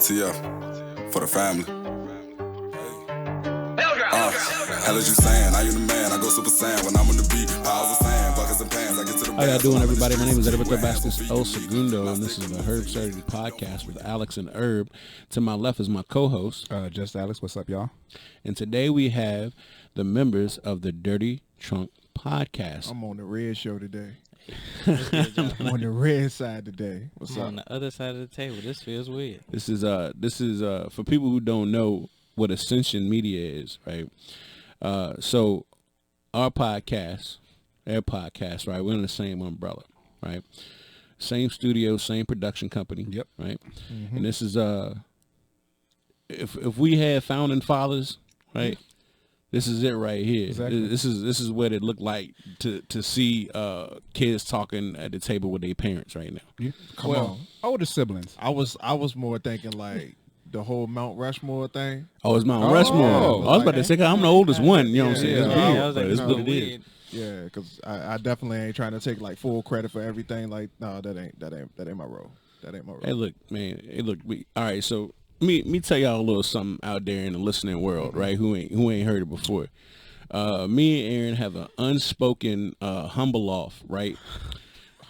TF for the family. Hell as you saying, I am the man, I go super saiyan when I'm on the beat, piles of sand, buckets and pans, I get to the How y'all doing, everybody? My name is Herbsurdity Podcast El Segundo, and this is the Herbsurdity Podcast with Alex and Herb. To my left is my co-host. Just Alex. What's up, y'all? And today we have the members of the Dirty Trunk Podcast. I'm on the red show today. I'm on the red side today. What's up? On the other side of the table. This feels weird. This is for people who don't know what Ascension Media is, right? So our podcast, their podcast, right? We're in the same umbrella, right? Same studio, same production company. Yep. Right. Mm-hmm. And this is if we had founding fathers, right? This is it right here. Exactly. This is what it looked like to see kids talking at the table with their parents right now. Yeah. Come on. Older siblings. I was more thinking like the whole Mount Rushmore thing. Oh, it's Mount Rushmore. I was about to say, 'cause I'm the oldest one. You know what I'm saying? Yeah. It's weird, I was like, but it's no, what it is. weird. Yeah, because I definitely ain't trying to take like full credit for everything. Like, no, that ain't my role. That ain't my role. Hey, look, man. Hey, look. All right, so me tell y'all a little something out there in the listening world, right? Who ain't heard it before. Me and Aaron have an unspoken humble off, right?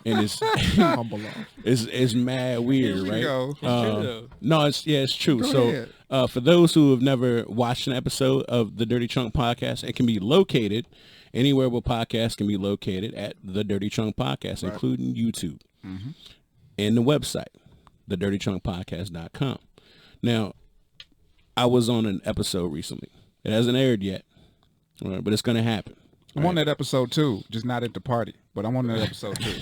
And it's Humble off. it's mad weird, right? Go. No, it's true. Go So ahead. for those who have never watched an episode of the Dirty Trunk Podcast, it can be located anywhere where podcasts can be located at the Dirty Trunk Podcast, Right. including YouTube and the website, thedirtytrunkpodcast.com. Now, I was on an episode recently. It hasn't aired yet, right, but it's going to happen. I'm on that episode too, just not at the party, but I'm on that episode too.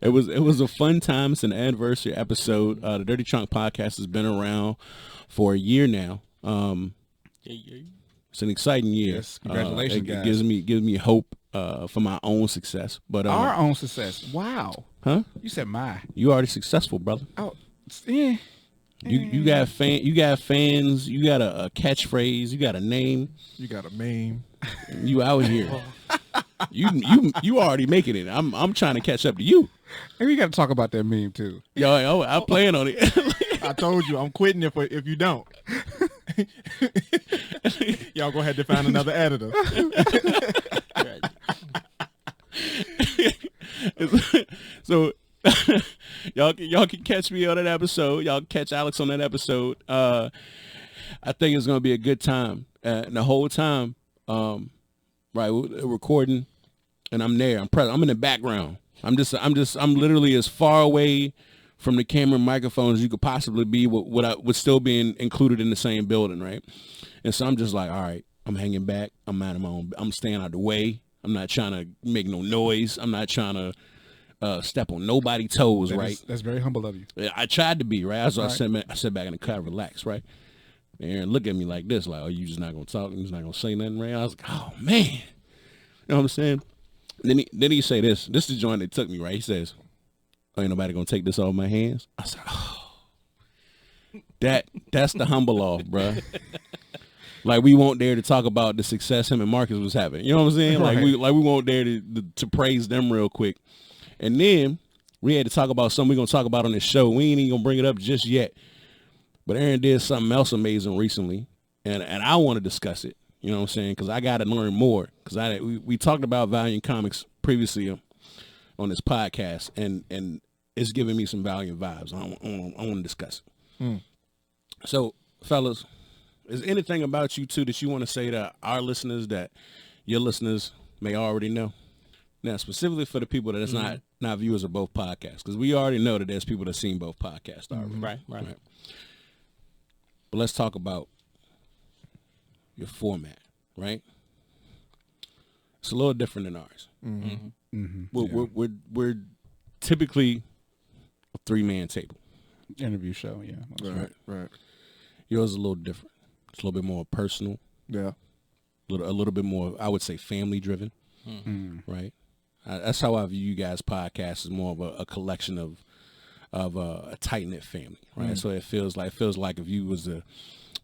It was a fun time. It's an anniversary episode. The Dirty Trunk Podcast has been around for a year now. It's an exciting year. Yes, congratulations, it guys. gives me hope for my own success. But Our own success. Wow. huh? You said my. You already successful, brother. Oh, yeah. You got fans. You got a catchphrase. You got a name. You got a meme. You out here. you already making it. I'm trying to catch up to you. And we got to talk about that meme too. Yo, I plan on it. I told you, I'm quitting if you don't. Y'all gonna have to find another editor. So y'all can catch me on that episode. Y'all catch Alex on that episode. I think it's gonna be a good time. And the whole time, right, we're recording, and I'm there. I'm present. I'm in the background. I'm literally as far away from the camera and microphone as you could possibly be with still being included in the same building, right? And so I'm just like, all right, I'm hanging back. I'm minding my own. I'm staying out of the way. I'm not trying to make no noise. I'm not trying to step on nobody's toes, right? That's very humble of you. I tried to be, right? So Right. I sat back in the car, relax, right? And Aaron looked at me like this, like, oh, you just not going to talk? You just not going to say nothing, right? I was like, oh, man. You know what I'm saying? Then he say this. This is the joint that took me, right? He says, oh, ain't nobody going to take this off my hands? I said, oh. That's the humble off, bruh. Like, we won't dare to talk about the success him and Marcus was having. You know what I'm saying? Right. Like we won't dare to praise them real quick. And then we had to talk about something we're going to talk about on this show. We ain't even going to bring it up just yet. But Aaron did something else amazing recently, and I want to discuss it. You know what I'm saying? Because I got to learn more. Because we talked about Valiant Comics previously on this podcast, and it's giving me some Valiant vibes. I want to discuss it. So, fellas, is anything about you two that you want to say to our listeners that your listeners may already know? Now, specifically for the people that is not viewers of both podcasts, because we already know that there's people that seen both podcasts already. Right. But let's talk about your format, right? It's a little different than ours. We're typically a 3-man table. Interview show, yeah. Right. Yours is a little different. It's a little bit more personal. Yeah. A little bit more, I would say, family driven. Right. That's how I view you guys' podcast, as more of a collection of a tight knit family, right? So it feels like if you was to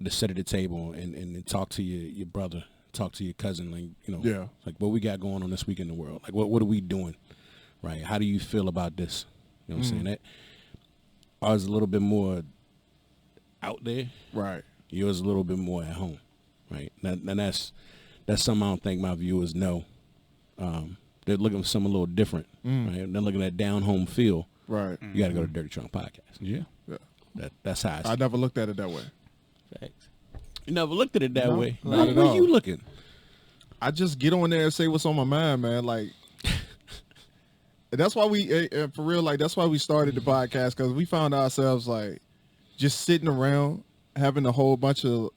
sit at the table and talk to your brother, talk to your cousin, like, you know, Yeah. like what we got going on this week in the world, like what are we doing, right? How do you feel about this? You know what I'm saying? That ours is a little bit more out there. Right. Yours is a little bit more at home, right? And that's something I don't think my viewers know. They're looking for something a little different, right? They're looking at down home feel. Right. You got to go to Dirty Trunk Podcast. Yeah. That's how I never looked at it that way. Facts. You never looked at it that way. not at Where all. you looking? I just get on there and say what's on my mind, man. Like, that's why we, for real, like, that's why we started the podcast, because we found ourselves, like, just sitting around having a whole bunch of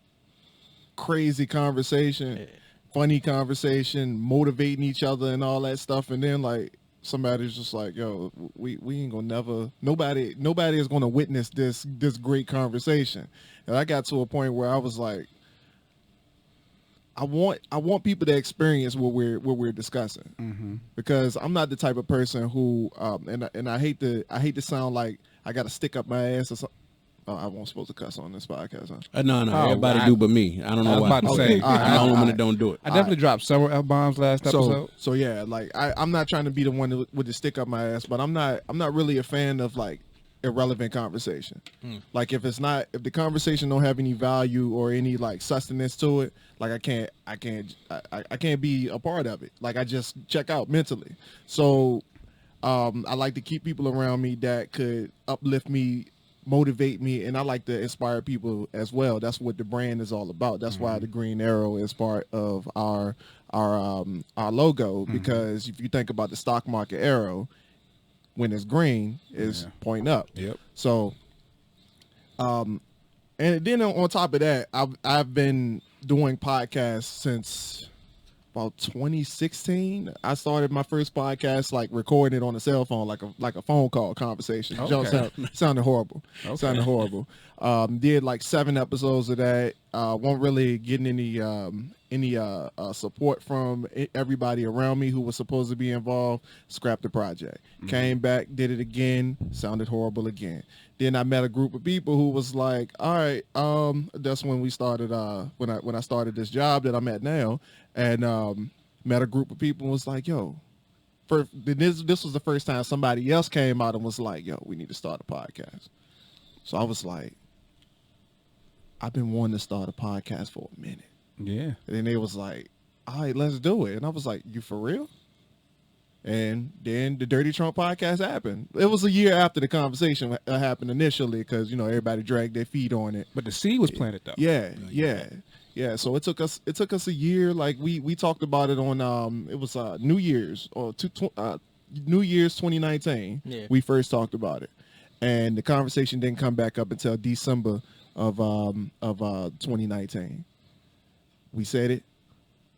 crazy conversation, funny conversation, motivating each other and all that stuff. And then, like, somebody's just like, yo, we ain't gonna never, nobody is gonna witness this great conversation. And I got to a point where I was like, I want people to experience what we're discussing, because I'm not the type of person who and I hate to sound like I got to stick up my ass or something. Oh, I wasn't supposed to cuss on this podcast, huh? No, everybody do but me. I don't know why. I was about to say, I'm the only one that don't do it. I definitely dropped several F-bombs last episode. So yeah, like I'm not trying to be the one with the stick up my ass, but I'm not really a fan of like irrelevant conversation. Like if the conversation don't have any value or any like sustenance to it, like I can't be a part of it. Like I just check out mentally. So I like to keep people around me that could uplift me, motivate me, and I like to inspire people as well. That's what the brand is all about. That's why the green arrow is part of our logo, because if you think about the stock market arrow, when it's green, is pointing up. Yep. So, and then on top of that, I've been doing podcasts since about 2016. I started my first podcast like recording it on a cell phone, like a phone call conversation. Okay. Sounded horrible. Okay. Sounded horrible. Did like 7 episodes of that. Won't really getting any support from everybody around me who was supposed to be involved. Scrapped the project. Came back, did it again. Sounded horrible again. Then I met a group of people who was like, all right, that's when we started, when I started this job that I'm at now, and met a group of people and was like, yo, this was the first time somebody else came out and was like, yo, we need to start a podcast. So I was like, I've been wanting to start a podcast for a minute. Yeah. And then they was like, all right, let's do it. And I was like, you for real? And then the Dirty Trunk Podcast happened. It was a year after the conversation happened initially, because, everybody dragged their feet on it. But the seed was planted though. Yeah. So it took us a year. Like we talked about it on it was New Year's New Year's 2019. Yeah. We first talked about it, and the conversation didn't come back up until December of 2019. We said it.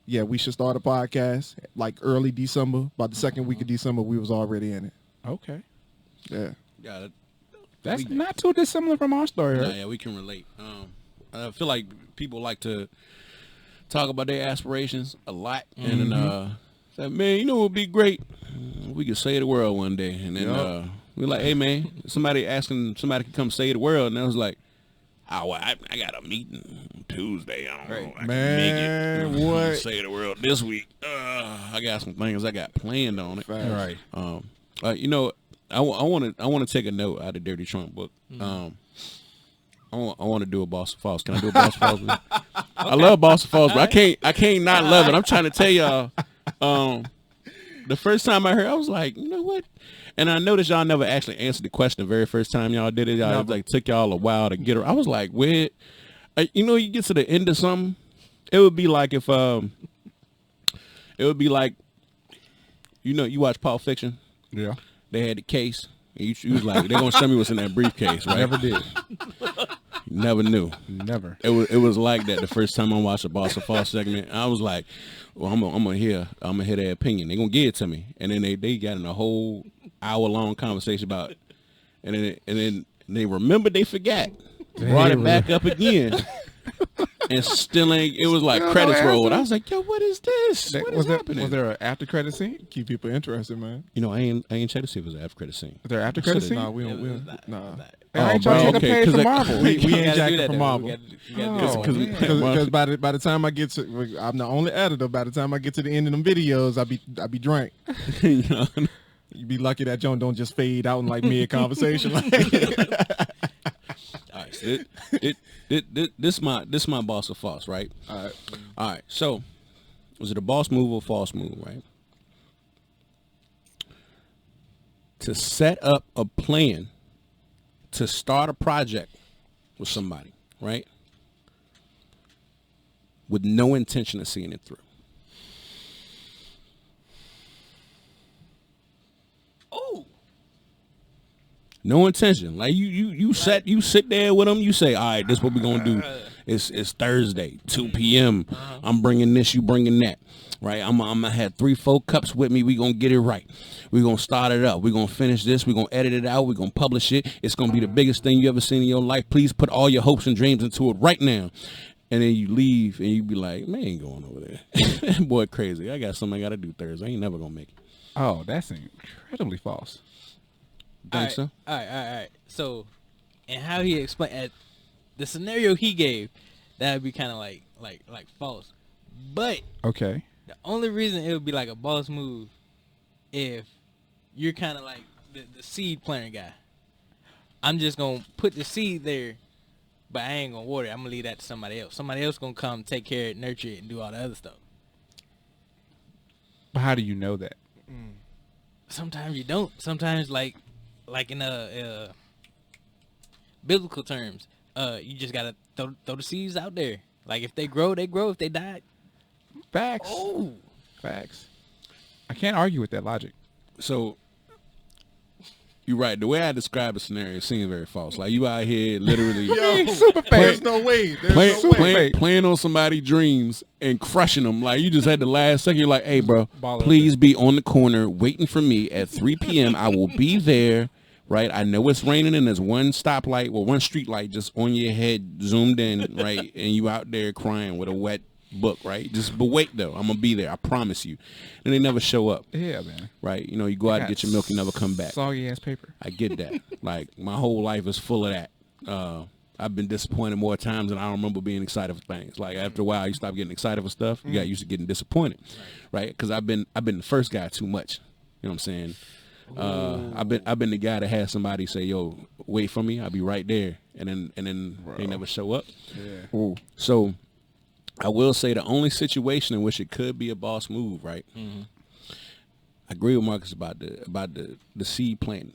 Yeah, we should start a podcast like early December. By the second week of December, we was already in it. Okay. Yeah. Yeah, That's not too dissimilar from our story. Right? yeah, we can relate. I feel like people like to talk about their aspirations a lot, and then say, man, what would be great? We could save the world one day, and then we're like, hey man, somebody could come save the world, and I was like, oh, well, I got a meeting Tuesday. I don't know. I Man, can make it. what? Save the world this week. I got some things I got planned on it. Right. I want to take a note out of Dirty Trunk book. I want to do a Boston Falls. Can I do a Boston Falls? Okay. I love Boston Falls, but I can't not love it. I'm trying to tell y'all. The first time I heard, I was like, you know what? And I noticed y'all never actually answered the question the very first time y'all did it. Y'all like took y'all a while to get her. I was like, where? You get to the end of something. It would be like if you watch Pulp Fiction. Yeah. They had the case. And you was like, they're gonna show me what's in that briefcase, right? Never did. You never knew. Never. It was like that the first time I watched the Boston Falls segment. I was like, well, I'm gonna hear their opinion. They're gonna give it to me, and then they got in a whole hour-long conversation about it, and then they remembered they forgot, brought it back up again, and still ain't. It was like credits rolled. I was like, yo, what is this? What is happening? Was there an after credit scene? Keep people interested, man. I ain't checked to see if it was an after credred scene. Was there an after credit scene? Nah, we don't. Nah. I ain't trying to take a page from Marvel. We You ain't gotta do jacking that, from though. Marvel. Because by the time I get to, I'm the only editor. By the time I get to the end of them videos, I be drank. You be lucky that Joan don't just fade out in like mid conversation. All right, This my boss or false, right? All right. So, was it a boss move or false move, right? To set up a plan to start a project with somebody, right? With no intention of seeing it through. Oh. No intention. Like you sit there with them. You say, all right, this is what we're gonna do. It's Thursday, 2 p.m. I'm bringing this, you bringing that. Right, I'm gonna have 3-4 cups with me. We gonna get it right. We gonna start it up. We gonna finish this. We gonna edit it out. We gonna publish it. It's gonna be the biggest thing you ever seen in your life. Please put all your hopes and dreams into it right now. And then you leave and you be like, man, I ain't going over there. Boy, crazy. I got something I gotta do Thursday. I ain't never gonna make it. Oh, that's incredibly false. Think so? All right. So, and how he explained the scenario he gave, that would be kind of like false. But Okay. the only reason it would be like a boss move if you're kind of like the seed planter guy. I'm just going to put the seed there, but I ain't going to water it. I'm going to leave that to somebody else. Somebody else going to come take care of it, nurture it, and do all the other stuff. But how do you know that? Sometimes you don't. Sometimes like in biblical terms, you just got to throw the seeds out there. Like if they grow, they grow. If they die, Facts. oh. Facts. I can't argue with that logic. So you're right. The way I describe a scenario seems very false. Like you out here literally Super There's fake. no way. There's no way. playing on somebody's dreams and crushing them. Like you just had the last second. You're like, hey, bro, Ball please be on the corner waiting for me at 3 p.m. I will be there. Right, I know it's raining and there's one stoplight or one street light just on your head, zoomed in, right, and you out there crying with a wet book, right? But wait though, I'm gonna be there, I promise you. And they never show up, Yeah, man. right? You know, you go out and get your milk, you never come back. Soggy ass paper. I get that. Like my whole life is full of that. I've been disappointed more times than I remember being excited for things. Like after a while, you stop getting excited for stuff. You got used to getting disappointed, right? Because I've been the first guy too much. You know what I'm saying? I've been the guy that had somebody say, "Yo, wait for me. I'll be right there," and then they never show up. Yeah. Ooh. So I will say the only situation in which it could be a boss move, right? Mm-hmm. I agree with Marcus about the seed planting,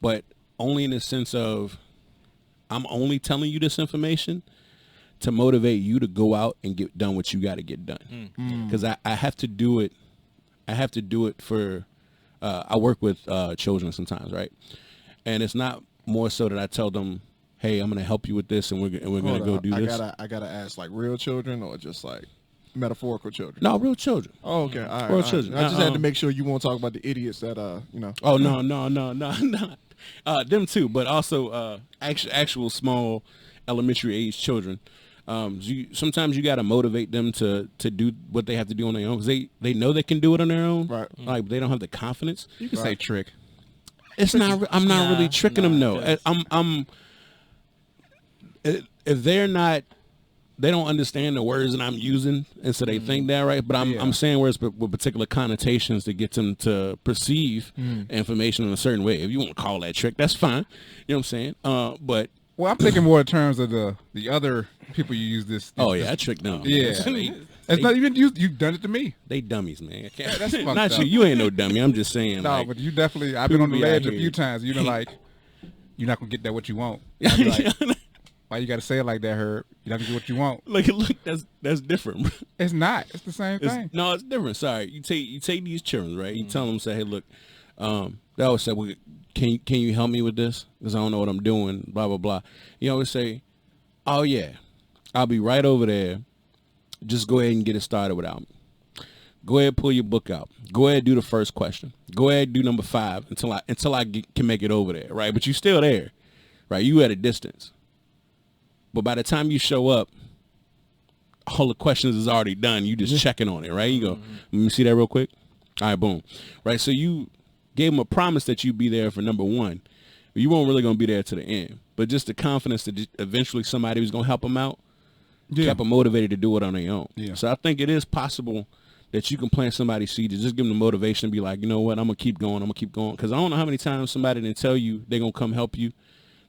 but only in the sense of I'm only telling you this information to motivate you to go out and get done what you got to get done. Because I have to do it. I have to do it for. I work with children sometimes, right? And it's not more so that I tell them, "Hey, I'm going to help you with this, and we're going to go do this." I gotta ask, like real children or just like metaphorical children? No, real children. Oh, okay. All right. Real all right. children. I just had to make sure you won't talk about the idiots that you know. Oh no. Them too, but also actual small elementary age children. Sometimes you got to motivate them to do what they have to do on their own because they know they can do it on their own. Right. Like they don't have the confidence. You can say trick. It's not. I'm not really tricking them. No. I'm. If they're not, they don't understand the words that I'm using, and so they think that right. But I'm saying words with particular connotations to get them to perceive information in a certain way. If you want to call that trick, that's fine. You know what I'm saying? But Well, I'm thinking more in terms of the other people you use this. oh yeah, I tricked them. Yeah. It's not even you. You've done it to me. They dummies, man. I can't. That's fucked not up. you. You ain't no dummy. I'm just saying. No, like, but you definitely. I've been on the people be out ledge a here. few times. You know, like you're not gonna get that what you want. I'd be like, why you got to say it like that, Herb? You're not gonna get what you want. look, that's different. Bro. It's not. It's the same thing. No, it's different. Sorry, you take these children, right? You tell them, say, hey, look, they always say, well, can you help me with this? Because I don't know what I'm doing. Blah blah blah. You always say, oh yeah, I'll be right over there. Just go ahead and get it started without me. Go ahead, pull your book out. Go ahead, do the first question. Go ahead, do number 5 until I can make it over there, right? But you still there, right? You at a distance. But by the time you show up, all the questions is already done. You just checking on it, right? You go, let me see that real quick. All right, boom. Right, so you gave them a promise that you'd be there for number 1. But you weren't really going to be there to the end. But just the confidence that eventually somebody was going to help them out kept them motivated to do it on their own. Yeah. So I think it is possible that you can plant somebody's seed to just give them the motivation to be like, you know what, I'm going to keep going. Because I don't know how many times somebody didn't tell you they're going to come help you,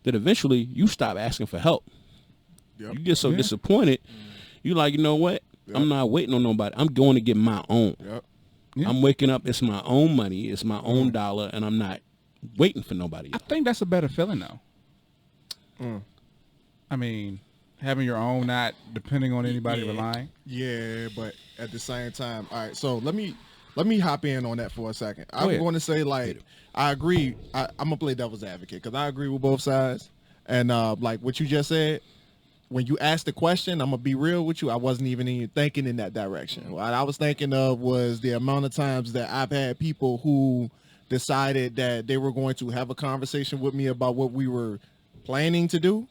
that eventually you stop asking for help. Yep. You get so disappointed. You like, you know what? I'm not waiting on nobody. I'm going to get my own. Yep. Yeah. I'm waking up. It's my own money. It's my own dollar, and I'm not waiting for nobody I else. think that's a better feeling, though. I mean, having your own, not depending on anybody relying. Yeah, but at the same time, all right. So let me hop in on that for a second. I'm ahead. going to say, like, I agree. I'm gonna play devil's advocate because I agree with both sides. And like what you just said, when you asked the question, I'm gonna be real with you. I wasn't even thinking in that direction. What I was thinking of was the amount of times that I've had people who decided that they were going to have a conversation with me about what we were planning to do,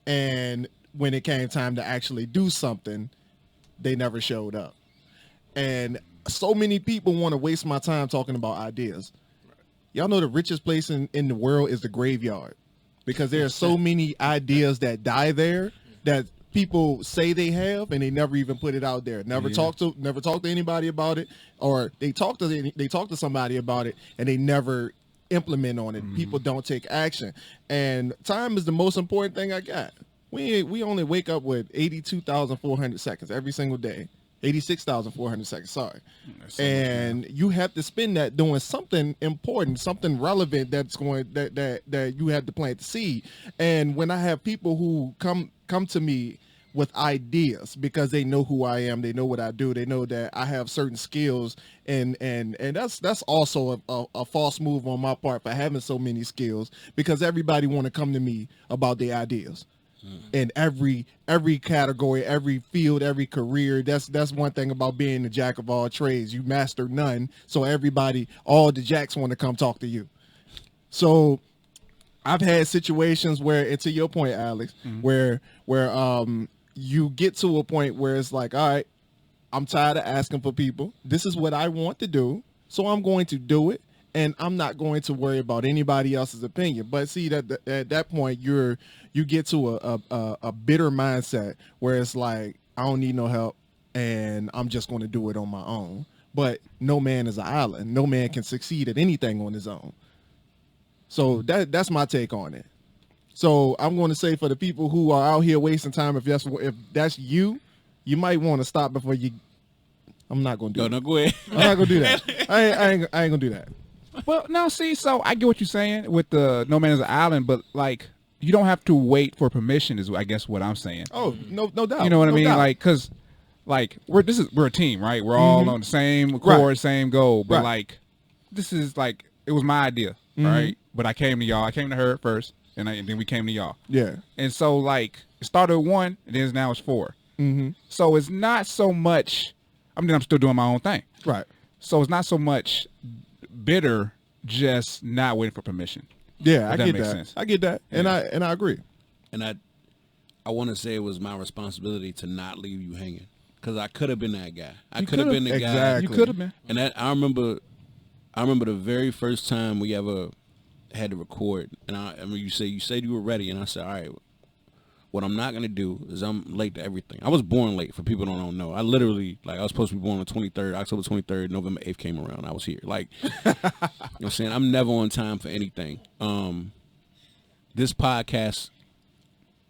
and when it came time to actually do something, they never showed up. And so many people want to waste my time talking about ideas. Y'all know the richest place in the world is the graveyard, because there are so many ideas that die there that people say they have and they never even put it out there. Never talk to anybody about it, or they talk to somebody about it and they never implement on it. People don't take action. And time is the most important thing I got. We only wake up with 82,400 seconds every single day. 86,400 seconds, sorry. And you have to spend that doing something important, something relevant that you have to plant the seed. And when I have people who come to me with ideas because they know who I am, they know what I do, they know that I have certain skills, and that's also a false move on my part for having so many skills, because everybody want to come to me about their ideas. In every category, every field, every career. That's one thing about being the jack of all trades. You master none, so all the jacks want to come talk to you. So I've had situations where, and to your point, Alex, where you get to a point where it's like, all right, I'm tired of asking for people. This is what I want to do, so I'm going to do it. And I'm not going to worry about anybody else's opinion. But see, that at that point, you get to a bitter mindset where it's like, I don't need no help, and I'm just going to do it on my own. But no man is an island. No man can succeed at anything on his own. So that's my take on it. So I'm going to say, for the people who are out here wasting time, if that's you, you might want to stop before you. I'm not going to do that. No, go ahead. I'm not going to do that. I ain't going to do that. Well, no, see, so I get what you're saying with the no man is an island, but like, you don't have to wait for permission is, I guess, what I'm saying. Oh, no doubt. You know what I mean? Doubt. Like, cause like we're a team, right? We're all on the same accord, same goal. But like, this is like, it was my idea, right? But I came to y'all. I came to her first, and then we came to y'all. Yeah. And so like, it started with 1, and then now it's 4. So it's not so much. I mean, I'm still doing my own thing. Right. So it's not so much bitter, just not waiting for permission. Yeah, If I that get makes that. sense. I get that, and I agree. And I want to say it was my responsibility to not leave you hanging, because I could have been that guy. I could have been the guy. Exactly. You could have been. And that I remember the very first time we ever had to record, and I mean, you said you were ready, and I said, all right, what I'm not gonna do is I'm late to everything. I was born late, for people who don't know. I literally, like, I was supposed to be born on October 23rd, November 8th came around, I was here. Like, you know what I'm saying? I'm never on time for anything. This podcast,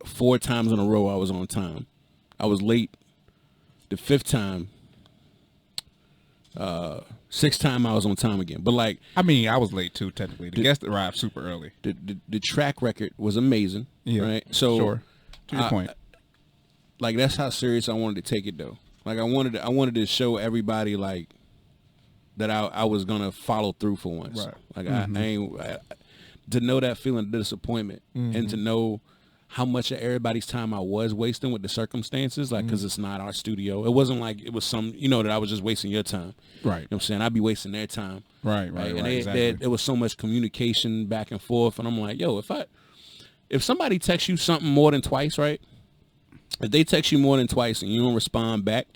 4 times in a row I was on time. I was late the 5th time. 6th time I was on time again. But like, I mean, I was late too, technically. The guest arrived super early. the track record was amazing. Yeah, right? So sure. To your point. Like, that's how serious I wanted to take it, though. Like, I wanted to show everybody, like, that I was gonna follow through for once. Right. Like, I to know that feeling of disappointment, and to know how much of everybody's time I was wasting with the circumstances, like, because it's not our studio. It wasn't like it was some, that I was just wasting your time. Right. You know what I'm saying? I'd be wasting their time. Right. And Exactly. there was so much communication back and forth, and I'm like, yo, if somebody texts you something more than twice, right? If they text you more than twice and you don't respond back,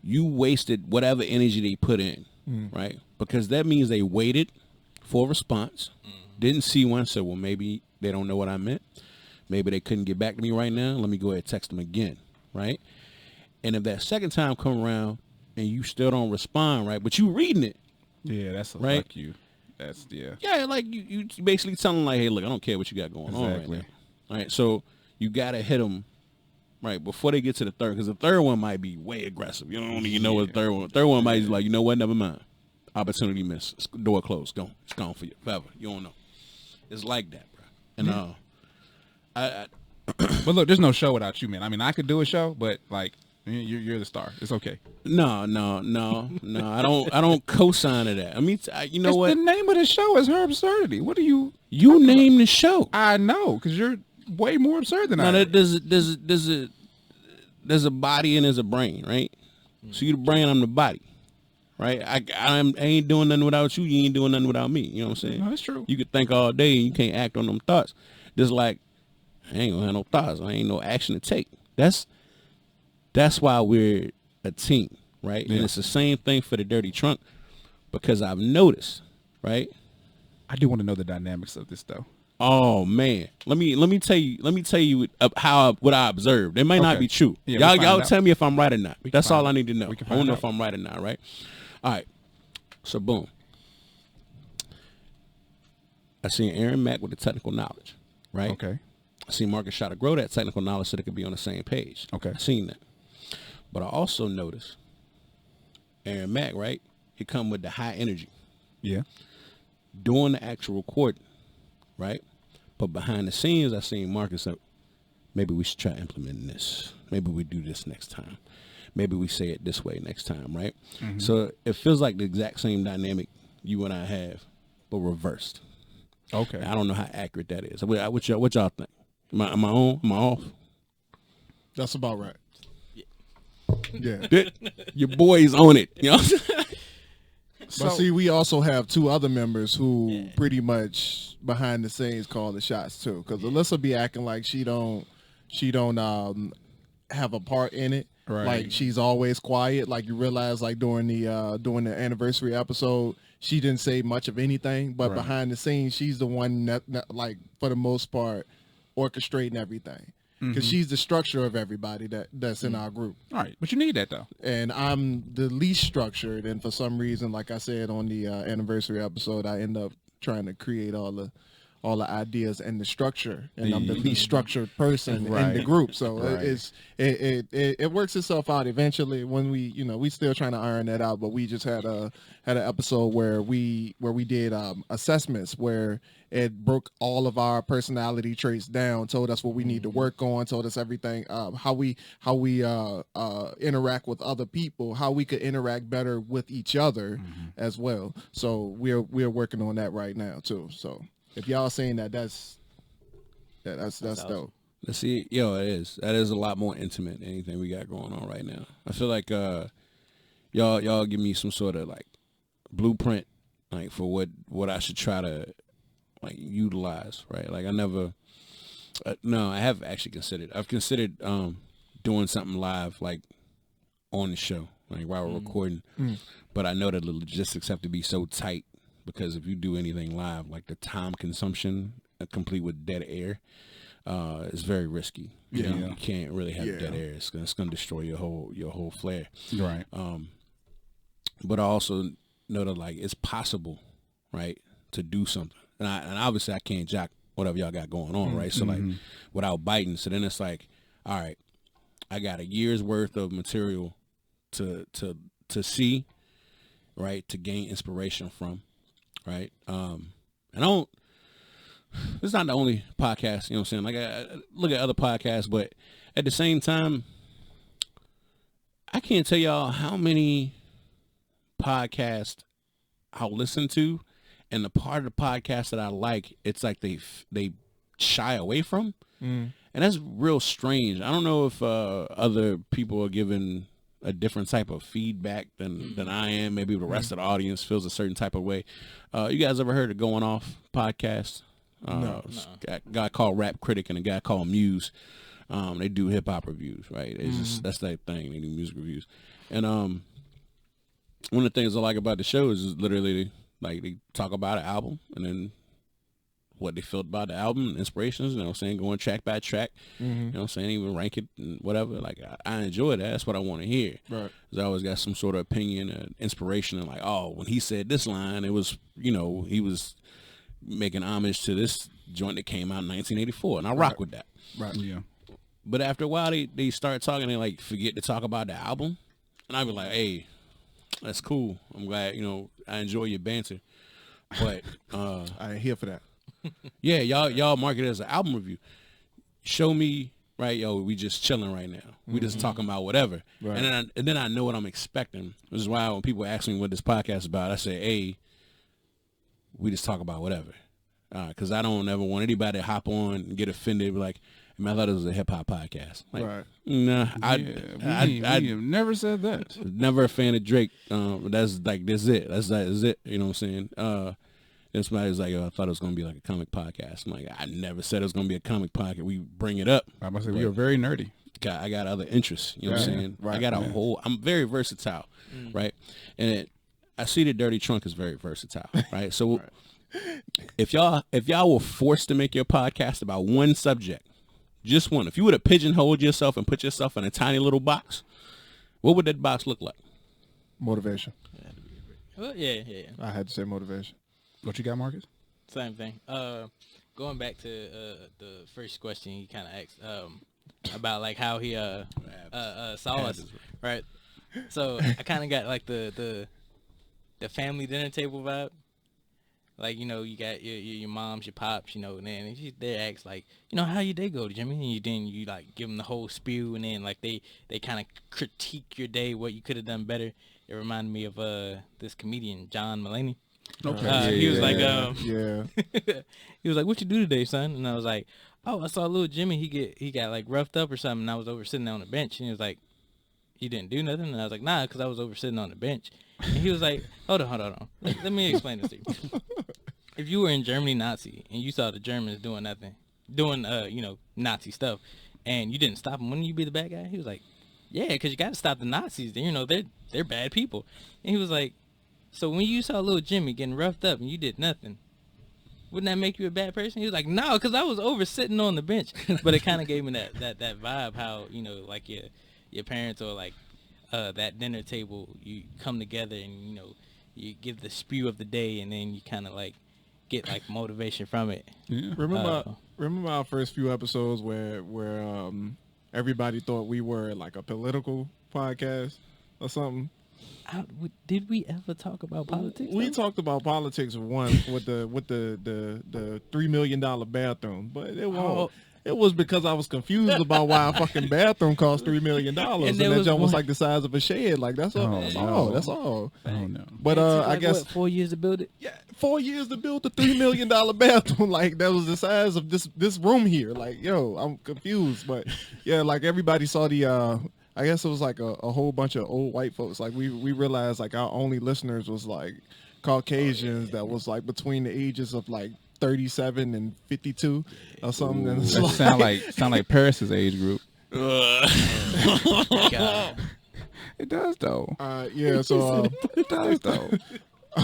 you wasted whatever energy they put in, right? Because that means they waited for a response, didn't see one, said, well, maybe they don't know what I meant. Maybe they couldn't get back to me right now. Let me go ahead and text them again, right? And if that second time come around and you still don't respond, right, but you reading it. Yeah, that's a right? fuck you. That's, yeah. Yeah, like you basically telling them, like, hey, look, I don't care what you got going on right Exactly. now. All right, so you gotta hit them right before they get to the third, because the third one might be way aggressive. You don't even know what the third one. Third one might be like, you know what? Never mind. Opportunity missed. Door closed. Gone. It's gone for you forever. You don't know. It's like that, bro. And But look, there's no show without you, man. I mean, I could do a show, but like you're the star. It's okay. No. I don't co-sign to that. I mean, you know what? The name of the show is Herbsurdity. What do you? You name the show. I know, because you're way more absurd than I am. There's a body and there's a brain, right? So you the brain, I'm the body, right? I ain't doing nothing without you. You ain't doing nothing without me. You know what I'm saying? No, that's true. You could think all day and you can't act on them thoughts. Just like I ain't gonna have no thoughts. I ain't no action to take. That's why we're a team, right? Yeah. And it's the same thing for the Dirty Trunk, because I've noticed, right? I do want to know the dynamics of this, though. Oh man, let me tell you what I observed. It may not Okay. be true. Yeah, y'all tell me if I'm right or not. That's all I need to know. We can I want to know find if I'm right or not. Right? All right. So boom, I seen Aaron Mack with the technical knowledge. Right? Okay. I seen Marcus Shot to grow that technical knowledge so they could be on the same page. Okay. I seen that, but I also noticed Aaron Mack. Right? He come with the high energy. Yeah. Doing the actual recording, right? But behind the scenes, I seen Marcus say, maybe we should try implementing this. Maybe we do this next time. Maybe we say it this way next time, right? Mm-hmm. So it feels like the exact same dynamic you and I have, but reversed. Okay. I don't know how accurate that is. What y'all think? Am I on? Am I off? That's about right. Yeah. Your boy's on it. You know what I'm saying? But see, we also have two other members who pretty much behind the scenes call the shots too. Because Alyssa be acting like she don't have a part in it. Right. Like she's always quiet. Like you realize, like during the anniversary episode, she didn't say much of anything. But behind the scenes, she's the one that like for the most part orchestrating everything. Because she's the structure of everybody that's in our group. All right, but you need that though. And I'm the least structured, and for some reason, like I said on the anniversary episode, I end up trying to create all the ideas and the structure, and I'm the least structured person in the group. So it works itself out eventually. When we still trying to iron that out, but we just had an episode where we did assessments where it broke all of our personality traits down, told us what we need to work on, told us everything, how we interact with other people, how we could interact better with each other as well. So we're working on that right now too. So if y'all saying that's dope. Let's see, it is. That is a lot more intimate than anything we got going on right now. I feel like y'all give me some sort of like blueprint, like for what I should try to like utilize, right? Like I never, no, I have actually considered. I've considered doing something live, like on the show, like while we're recording. But I know that the logistics have to be so tight, because if you do anything live, like the time consumption, complete with dead air, is very risky. You know, you can't really have dead air. It's gonna destroy your whole flair. Right. But I also know that like it's possible, right, to do something. And obviously I can't jack whatever y'all got going on, right? So like without biting. So then it's like, all right, I got a year's worth of material to see, right, to gain inspiration from, right? And it's not the only podcast, you know what I'm saying? Like I look at other podcasts, but at the same time, I can't tell y'all how many podcasts I'll listen to, and the part of the podcast that I like, it's like they shy away from, and that's real strange. I don't know if other people are giving a different type of feedback than I am. Maybe the rest of the audience feels a certain type of way. You guys ever heard of Going Off podcast? No. A guy called Rap Critic and a guy called Muse. They do hip hop reviews, right? It's just, that's their thing. They do music reviews, and one of the things I like about the show is literally like they talk about an album and then what they felt about the album, inspirations, you know what I'm saying, going track by track, you know what I'm saying, even rank it and whatever. Like I enjoy that. That's what I want to hear. Right. 'Cause I always got some sort of opinion and inspiration, and like, oh, when he said this line, it was, he was making homage to this joint that came out in 1984, and I rock with that. Right. Yeah. But after a while, they start talking and like forget to talk about the album, and I be like, hey, that's cool. I'm glad, I enjoy your banter, but I ain't here for that. yeah, y'all market it as an album review. Show me, right, yo, we just chilling right now. We just talking about whatever. Right. And then I know what I'm expecting. This is why when people ask me what this podcast is about, I say, hey, we just talk about whatever. Because I don't ever want anybody to hop on and get offended. Be like, man, I thought it was a hip-hop podcast. Like, Right. nah, We have never said that. never a fan of Drake. That's like, this is it. That's it. You know what I'm saying? Then somebody was like, I thought it was going to be like a comic podcast. I'm like, I never said it was going to be a comic podcast. We bring it up. I must say we are very nerdy. I got other interests. You know what I'm saying? Right. I got I'm very versatile, right? And I see the Dirty Trunk is very versatile, right? So if y'all were forced to make your podcast about one subject, just one, if you would have pigeonholed yourself and put yourself in a tiny little box, what would that box look like? Motivation. Well, yeah. I had to say motivation. What you got, Marcus? Same thing. Going back to the first question he kind of asked about like how he saw us, right? So I kind of got like the family dinner table vibe. Like, you got your moms, your pops, and then they ask like, how your day go, Jimmy? And you like give them the whole spew, and then like they kind of critique your day, what you could have done better. It reminded me of this comedian John Mulaney. Okay. He was like, yeah. he was like, what you do today, son? And I was like, oh, I saw little Jimmy. He got like roughed up or something. And I was over sitting on the bench, and he was like, you didn't do nothing? And I was like, nah, because I was over sitting on the bench. And he was like, hold on. Let me explain this to you. If you were in Germany Nazi and you saw the Germans doing nothing, doing Nazi stuff, and you didn't stop them, wouldn't you be the bad guy? He was like, yeah, because you got to stop the Nazis. They're bad people. And he was like, so when you saw little Jimmy getting roughed up and you did nothing, wouldn't that make you a bad person? He was like, no, because I was over sitting on the bench. But it kind of gave me that vibe, how, like your parents or like that dinner table, you come together and, you give the spew of the day, and then you kind of like get like motivation from it. Yeah. Remember our first few episodes where everybody thought we were like a political podcast or something? Did we ever talk about politics? We talked about politics once with the $3 million bathroom, but it was because I was confused about why a fucking bathroom cost $3 million, and that jump was like the size of a shed. Like that's all. That's all. Oh no. But I guess 4 years to build it. Yeah, 4 years to build a $3 million bathroom. Like that was the size of this room here. Like, yo, I'm confused. But yeah, like everybody saw the. I guess it was like a whole bunch of old white folks. Like we realized like our only listeners was like Caucasians that was like between the ages of like 37 and 52 or something. And That sound like Paris's age group. God. It does though. Yeah, so It does though.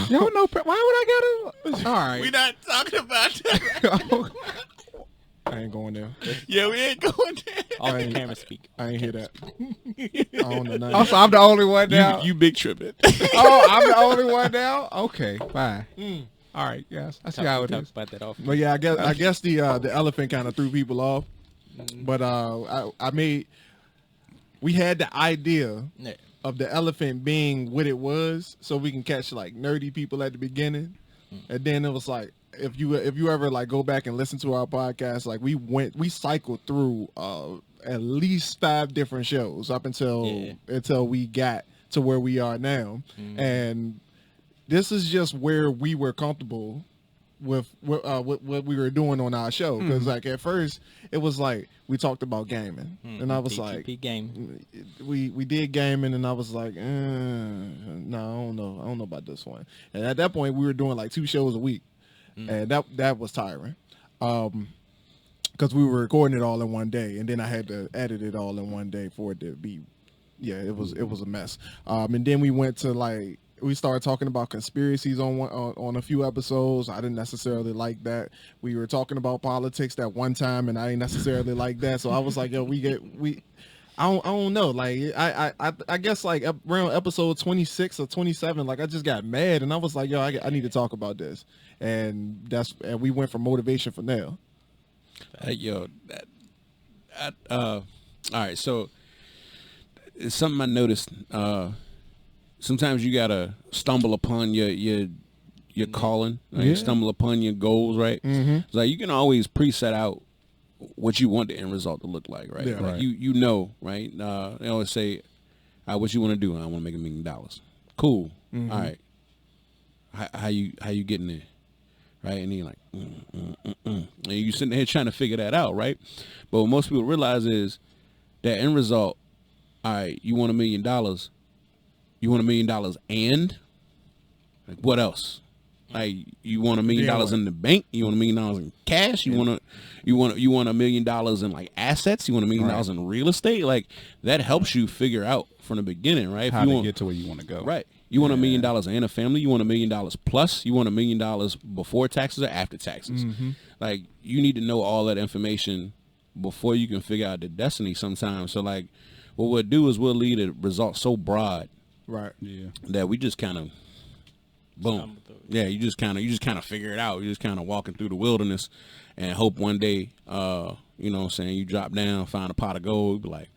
Y'all know why would I gotta? All right. We not talking about that. I ain't going there. Yeah, we ain't going there. Off the camera speak. I ain't hear that. I don't know nothing. Also, I'm the only one now. You big tripping. Oh, I'm the only one now. Okay, fine. All right, yes, I see how it Talk is. about that off. But yeah, I guess the elephant kind of threw people off. But we had the idea Yeah. of the elephant being what it was, so we can catch like nerdy people at the beginning, and then it was like if you ever like go back and listen to our podcast, like we cycled through at least 5 different shows up until we got to where we are now, and this is just where we were comfortable with what we were doing on our show, because like at first it was like we talked about gaming, and I was like, gaming. we did gaming, and I was like, no, I don't know about this one. And at that point we were doing like 2 shows a week, and that was tiring, because we were recording it all in one day, and then I had to edit it all in one day for it to be, it was a mess. And then we went to like, we started talking about conspiracies on a few episodes. I didn't necessarily like that. We were talking about politics that one time, and I didn't necessarily like that. So I was like, yo, I don't know. Like I guess like around episode 26 or 27, like I just got mad and I was like, yo, I need to talk about this, and we went for motivation from there. All right. So it's something I noticed. Sometimes you gotta stumble upon your calling. Right? You stumble upon your goals, right? Mm-hmm. It's like you can always preset out what you want the end result to look like, right? Yeah, like right. You know, right? They always say, what you want to do? I want to make $1 million. Cool. Mm-hmm. All right. How you getting there? Right? And then you're like, and you sitting there trying to figure that out, right? But what most people realize is that end result, all right, you want $1 million. You want $1 million and like what else? Like you want $1 million in the bank? You want $1 million in cash? You want $1 million in like assets? You want $1 million in real estate? Like that helps you figure out from the beginning, right? How to get to where you want to go. Right. You want $1 million and a family. You want $1 million plus. You want $1 million before taxes or after taxes. Mm-hmm. Like you need to know all that information before you can figure out the destiny sometimes. So like what we'll do is we'll leave a result so broad, Right. Yeah. that we just kind of boom. Yeah, you just kind of figure it out. You're just kind of walking through the wilderness and hope one day, you know what I'm saying, you drop down, find a pot of gold, be like,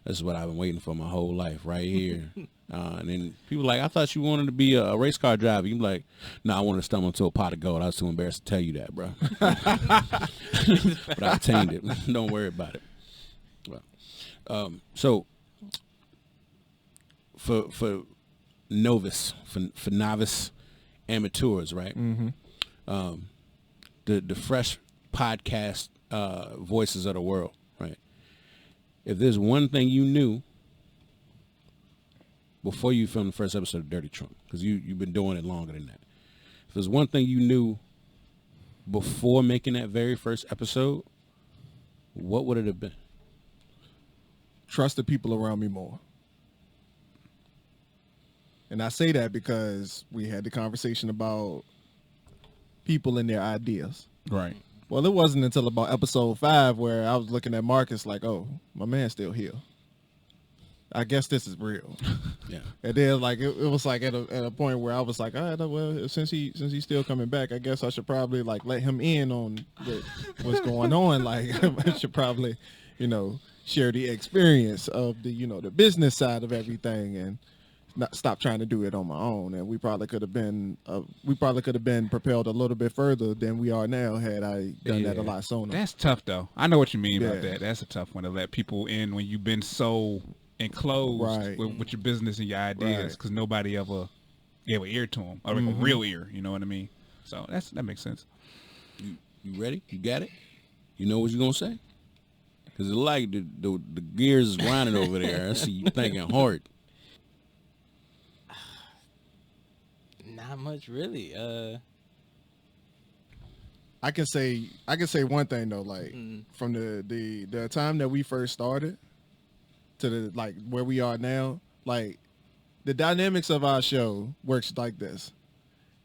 this is what I've been waiting for my whole life right here. And then people like, I thought you wanted to be a race car driver. You be like, no, I wanted to stumble into a pot of gold. I was too embarrassed to tell you that, bro. But I obtained it. Don't worry about it. Well, so for novice, for novice amateurs, right? Mm-hmm. The fresh podcast voices of the world, right? If there's one thing you knew before you filmed the first episode of Dirty Trunk, because you've been doing it longer than that. If there's one thing you knew before making that very first episode, what would it have been? Trust the people around me more. And I say that because we had the conversation about people and their ideas. Right. Well, it wasn't until about episode 5 where I was looking at Marcus like, oh, my man's still here. I guess this is real. Yeah. And then like it was like at a point where I was like, all right, well, since he's still coming back, I guess I should probably like let him in on what's going on. Like I should probably, share the experience of the the business side of everything and not stop trying to do it on my own. And we probably could have been propelled a little bit further than we are now had I done that a lot sooner. That's tough though. I know what you mean about Yeah. that. That's a tough one to let people in when you've been so enclosed Right. with your business and your ideas Right. because nobody ever gave an ear to them or a real ear. You know what I mean? So that makes sense. You ready? You got it? You know what you're gonna say? Because it's like the gears is grinding over there. I see you thinking hard. Not much really. I can say one thing though, like from the time that we first started to the like where we are now, like the dynamics of our show works like this,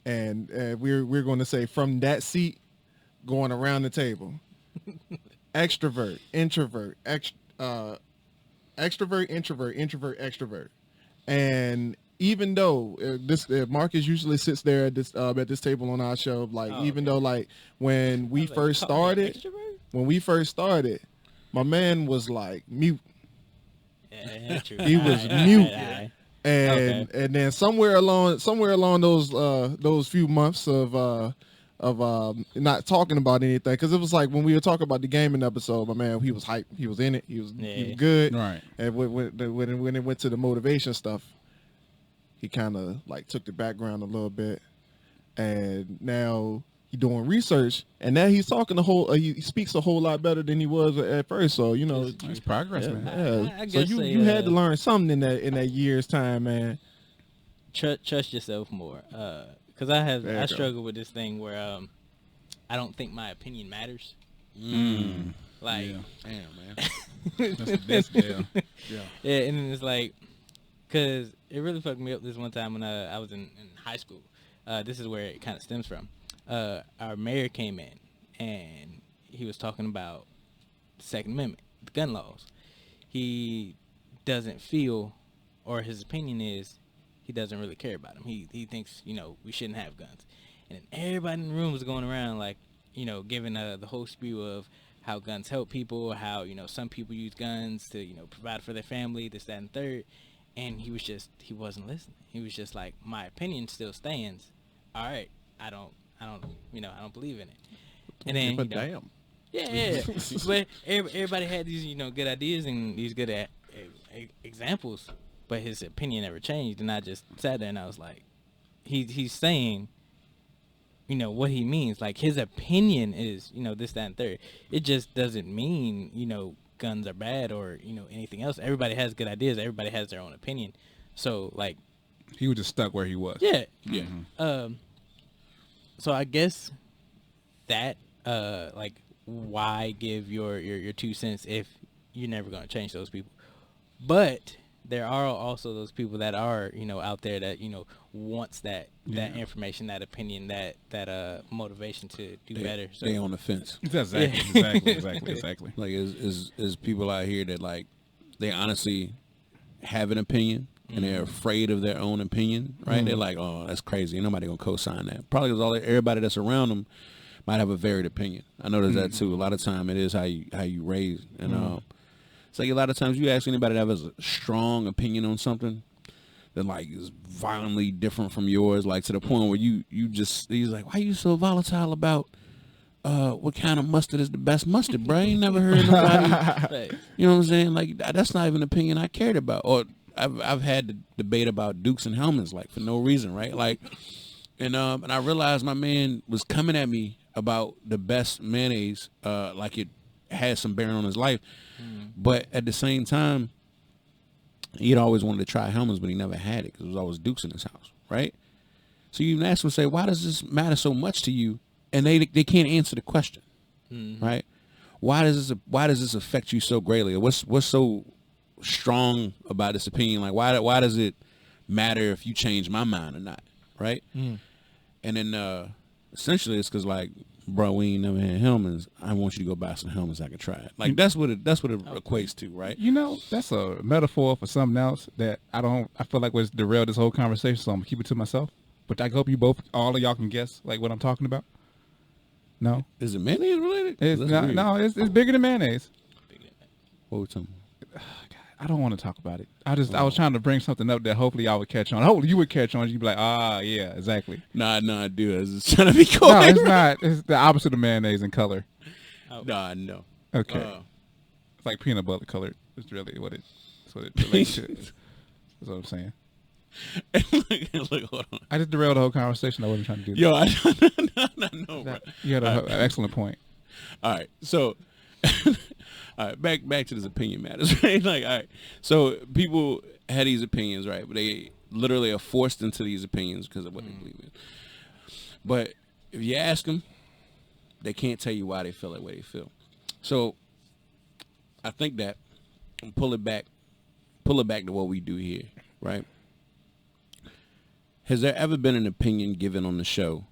and we're going to say from that seat going around the table, extrovert, introvert, extrovert, introvert, extrovert, and even though Marcus usually sits there at this table on our show, like though like when we first started, my man was like mute. Yeah, true. He was mute. And then somewhere along those few months of not talking about anything, because it was like when we were talking about the gaming episode, my man, he was hyped, he was in it, he was good, Right. And when it went to the motivation stuff, he kind of like took the background a little bit, and now he's doing research, and now he's talking he speaks a whole lot better than he was at first. So It's progress, man. yeah. I So guess you had to learn something in that year's time, man. Trust yourself more. Because I There you go. struggle with this thing where I don't think my opinion matters. Like, Yeah. Damn, man. That's the best deal. yeah, and then it's like, because it really fucked me up this one time when I was in high school. This is where it kind of stems from. Our mayor came in, and he was talking about the Second Amendment, the gun laws. He doesn't feel, or his opinion is, he doesn't really care about them. He thinks, we shouldn't have guns. And everybody in the room was going around like, giving the whole spew of how guns help people, how, some people use guns to, provide for their family, this, that, and third. And he wasn't listening. He was just like, my opinion still stands. All right, I don't believe in it. And then, but damn. Yeah. But everybody had these, good ideas and these good examples, but his opinion never changed. And I just sat there and I was like, he's saying, what he means. Like, his opinion is, this, that, and third. It just doesn't mean, guns are bad or, anything else. Everybody has good ideas. Everybody has their own opinion. So, like, he was just stuck where he was. Yeah. Yeah. So I guess that, like, why give your 2 cents if you're never going to change those people? But there are also those people that are, out there that, wants that information, that opinion, that motivation to do better. So They on the fence. Exactly. Like, is people out here that, like, they honestly have an opinion and they're afraid of their own opinion, right? They're like, oh, that's crazy. Ain't nobody gonna co-sign that. Probably because everybody that's around them might have a varied opinion. I know there's that too. A lot of time it is how you raise, and it's like a lot of times you ask anybody that has a strong opinion on something that, like, is violently different from yours, like to the point where he's like, why you so volatile about what kind of mustard is the best mustard, bro? I ain't never heard nobody. You know what I'm saying? Like, that's not even an opinion I cared about. Or I've had the debate about Dukes and helmets, like, for no reason, right? Like, and I realized my man was coming at me about the best mayonnaise, like it had some bearing on his life. But at the same time, he'd always wanted to try helmets, but he never had it because there was always Dukes in his house, right? So you ask him, say, why does this matter so much to you? And they can't answer the question, right? Why does this affect you so greatly? What's so strong about this opinion? Like, why does it matter if you change my mind or not, right? And then essentially it's because, like, bro, we ain't never had helmets. I want you to go buy some helmets I can try it. Like, that's what it equates to, right? That's a metaphor for something else that I feel like was derailed this whole conversation, so I'm gonna keep it to myself. But I hope all of y'all can guess, like, what I'm talking about. No? Is it mayonnaise related? It's bigger than mayonnaise. What we talking about? I don't want to talk about it. I was trying to bring something up that hopefully y'all would catch on. Hopefully you would catch on. You'd be like, yeah, exactly. Nah, I do. I was just trying to be cool. No, it's not. It's the opposite of mayonnaise in color. Nah, no. Okay. It's like peanut butter colored. It's really what it relates to. That's what I'm saying. Look, hold on. I just derailed the whole conversation. I wasn't trying to do that. Yo, I know, bro. You had an excellent point. All right, so all right, back to this opinion matters, right? Like, all right, so people had these opinions, right? But they literally are forced into these opinions because of what they believe in. But if you ask them, they can't tell you why they feel that way they feel. So I think that pull it back to what we do here, right? Has there ever been an opinion given on the show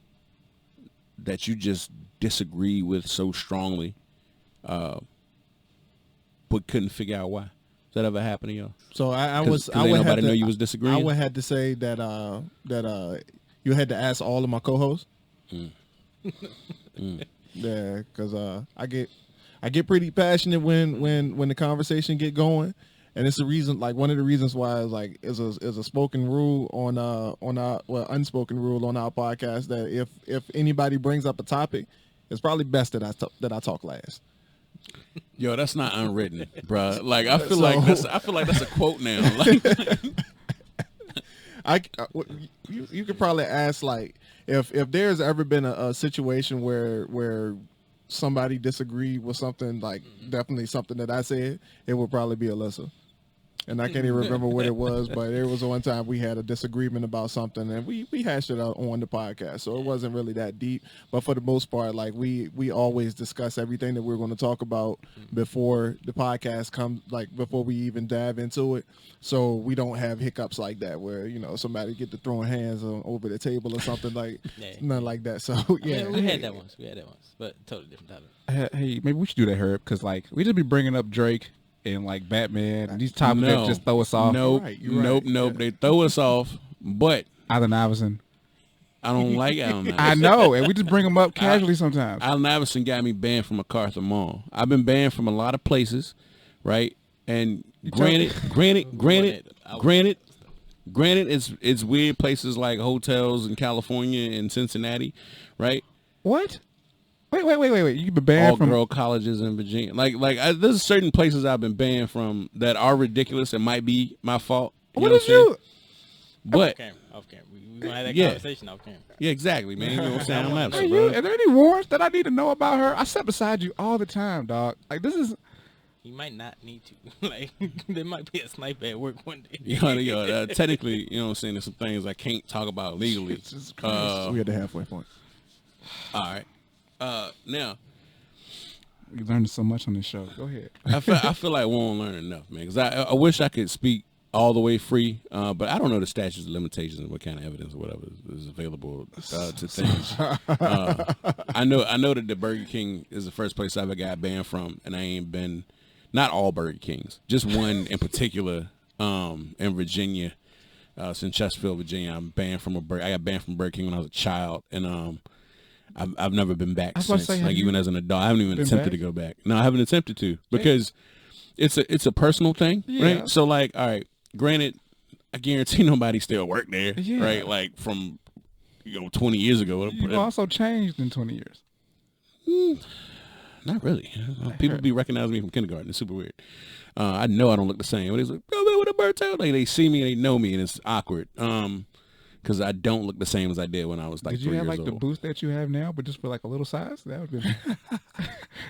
that you just disagree with so strongly, but couldn't figure out why? Has that ever happened to y'all? So I Ain't would nobody have to know you was disagreeing? I would have to say that you had to ask all of my co-hosts. Yeah, because I get pretty passionate when the conversation get going. And it's the reason, like, one of the reasons why is a spoken rule on our unspoken rule on our podcast that if anybody brings up a topic, it's probably best that I talk last. Yo, that's not unwritten, bro. Like, I feel like that's a quote now. Like, you could probably ask, like, if there's ever been a situation where somebody disagreed with something, like, definitely something that I said, it would probably be Alyssa. And I can't even remember what it was, but there was one time we had a disagreement about something, and we hashed it out on the podcast, so it wasn't really that deep. But for the most part, like, we always discuss everything that we're going to talk about before the podcast comes, like, before we even dive into it, so we don't have hiccups like that where, somebody get to throwing hands over the table or something, like, nothing like that. So yeah, I mean, we had that once, but totally different topic. Hey, maybe we should do that, Herb, because, like, we just be bringing up Drake and like Batman and these topics that just throw us off. Nope, Right, you're right. nope. They throw us off, but Allen Iverson. I don't like Allen Iverson. I know, and we just bring them up casually sometimes. Allen Iverson got me banned from MacArthur Mall. I've been banned from a lot of places, right? And granted, it's weird places like hotels in California and Cincinnati, right? What? Wait. You've been banned All from girl colleges in Virginia. There's certain places I've been banned from that are ridiculous and might be my fault. What did you? But Off camera. We gonna have that Yeah. conversation off camera. yeah, exactly, man. You know what I'm saying? I'm Are absent, you? bro. Are there any warrants that I need to know about her? I sat beside you all the time, dog. Like this is. You might not need to. Like there might be a sniper at work one day. Technically, you know what I'm saying, there's some things I can't talk about legally. Jesus Christ. We at the halfway point. All right. Now, We learned so much on this show. Go ahead. I feel like we won't learn enough, man, because I wish I could speak all the way free, but I don't know the statutes and limitations and what kind of evidence or whatever is available to things. I know that the Burger King is the first place I ever got banned from, and I ain't been, not all Burger Kings, just one in particular in Virginia. It's in Chesterfield, Virginia. I got banned from Burger King when I was a child, and I've never been back I was about to since. say, have Even you as an adult, I haven't even been attempted back? to go back. No, I haven't attempted to because it's a personal thing, Yeah. right? So like, all right, granted, I guarantee nobody still work there, Yeah. right? Like from 20 years ago. You've also changed in 20 years. Not really. People be recognizing me from kindergarten. It's super weird. I know I don't look the same. But it's like, oh man, what a bird tail. Like they see me and they know me, and it's awkward. Because I don't look the same as I did when I was like Did you 3 have years like the old. boost that you have now, but just for like a little size? That would be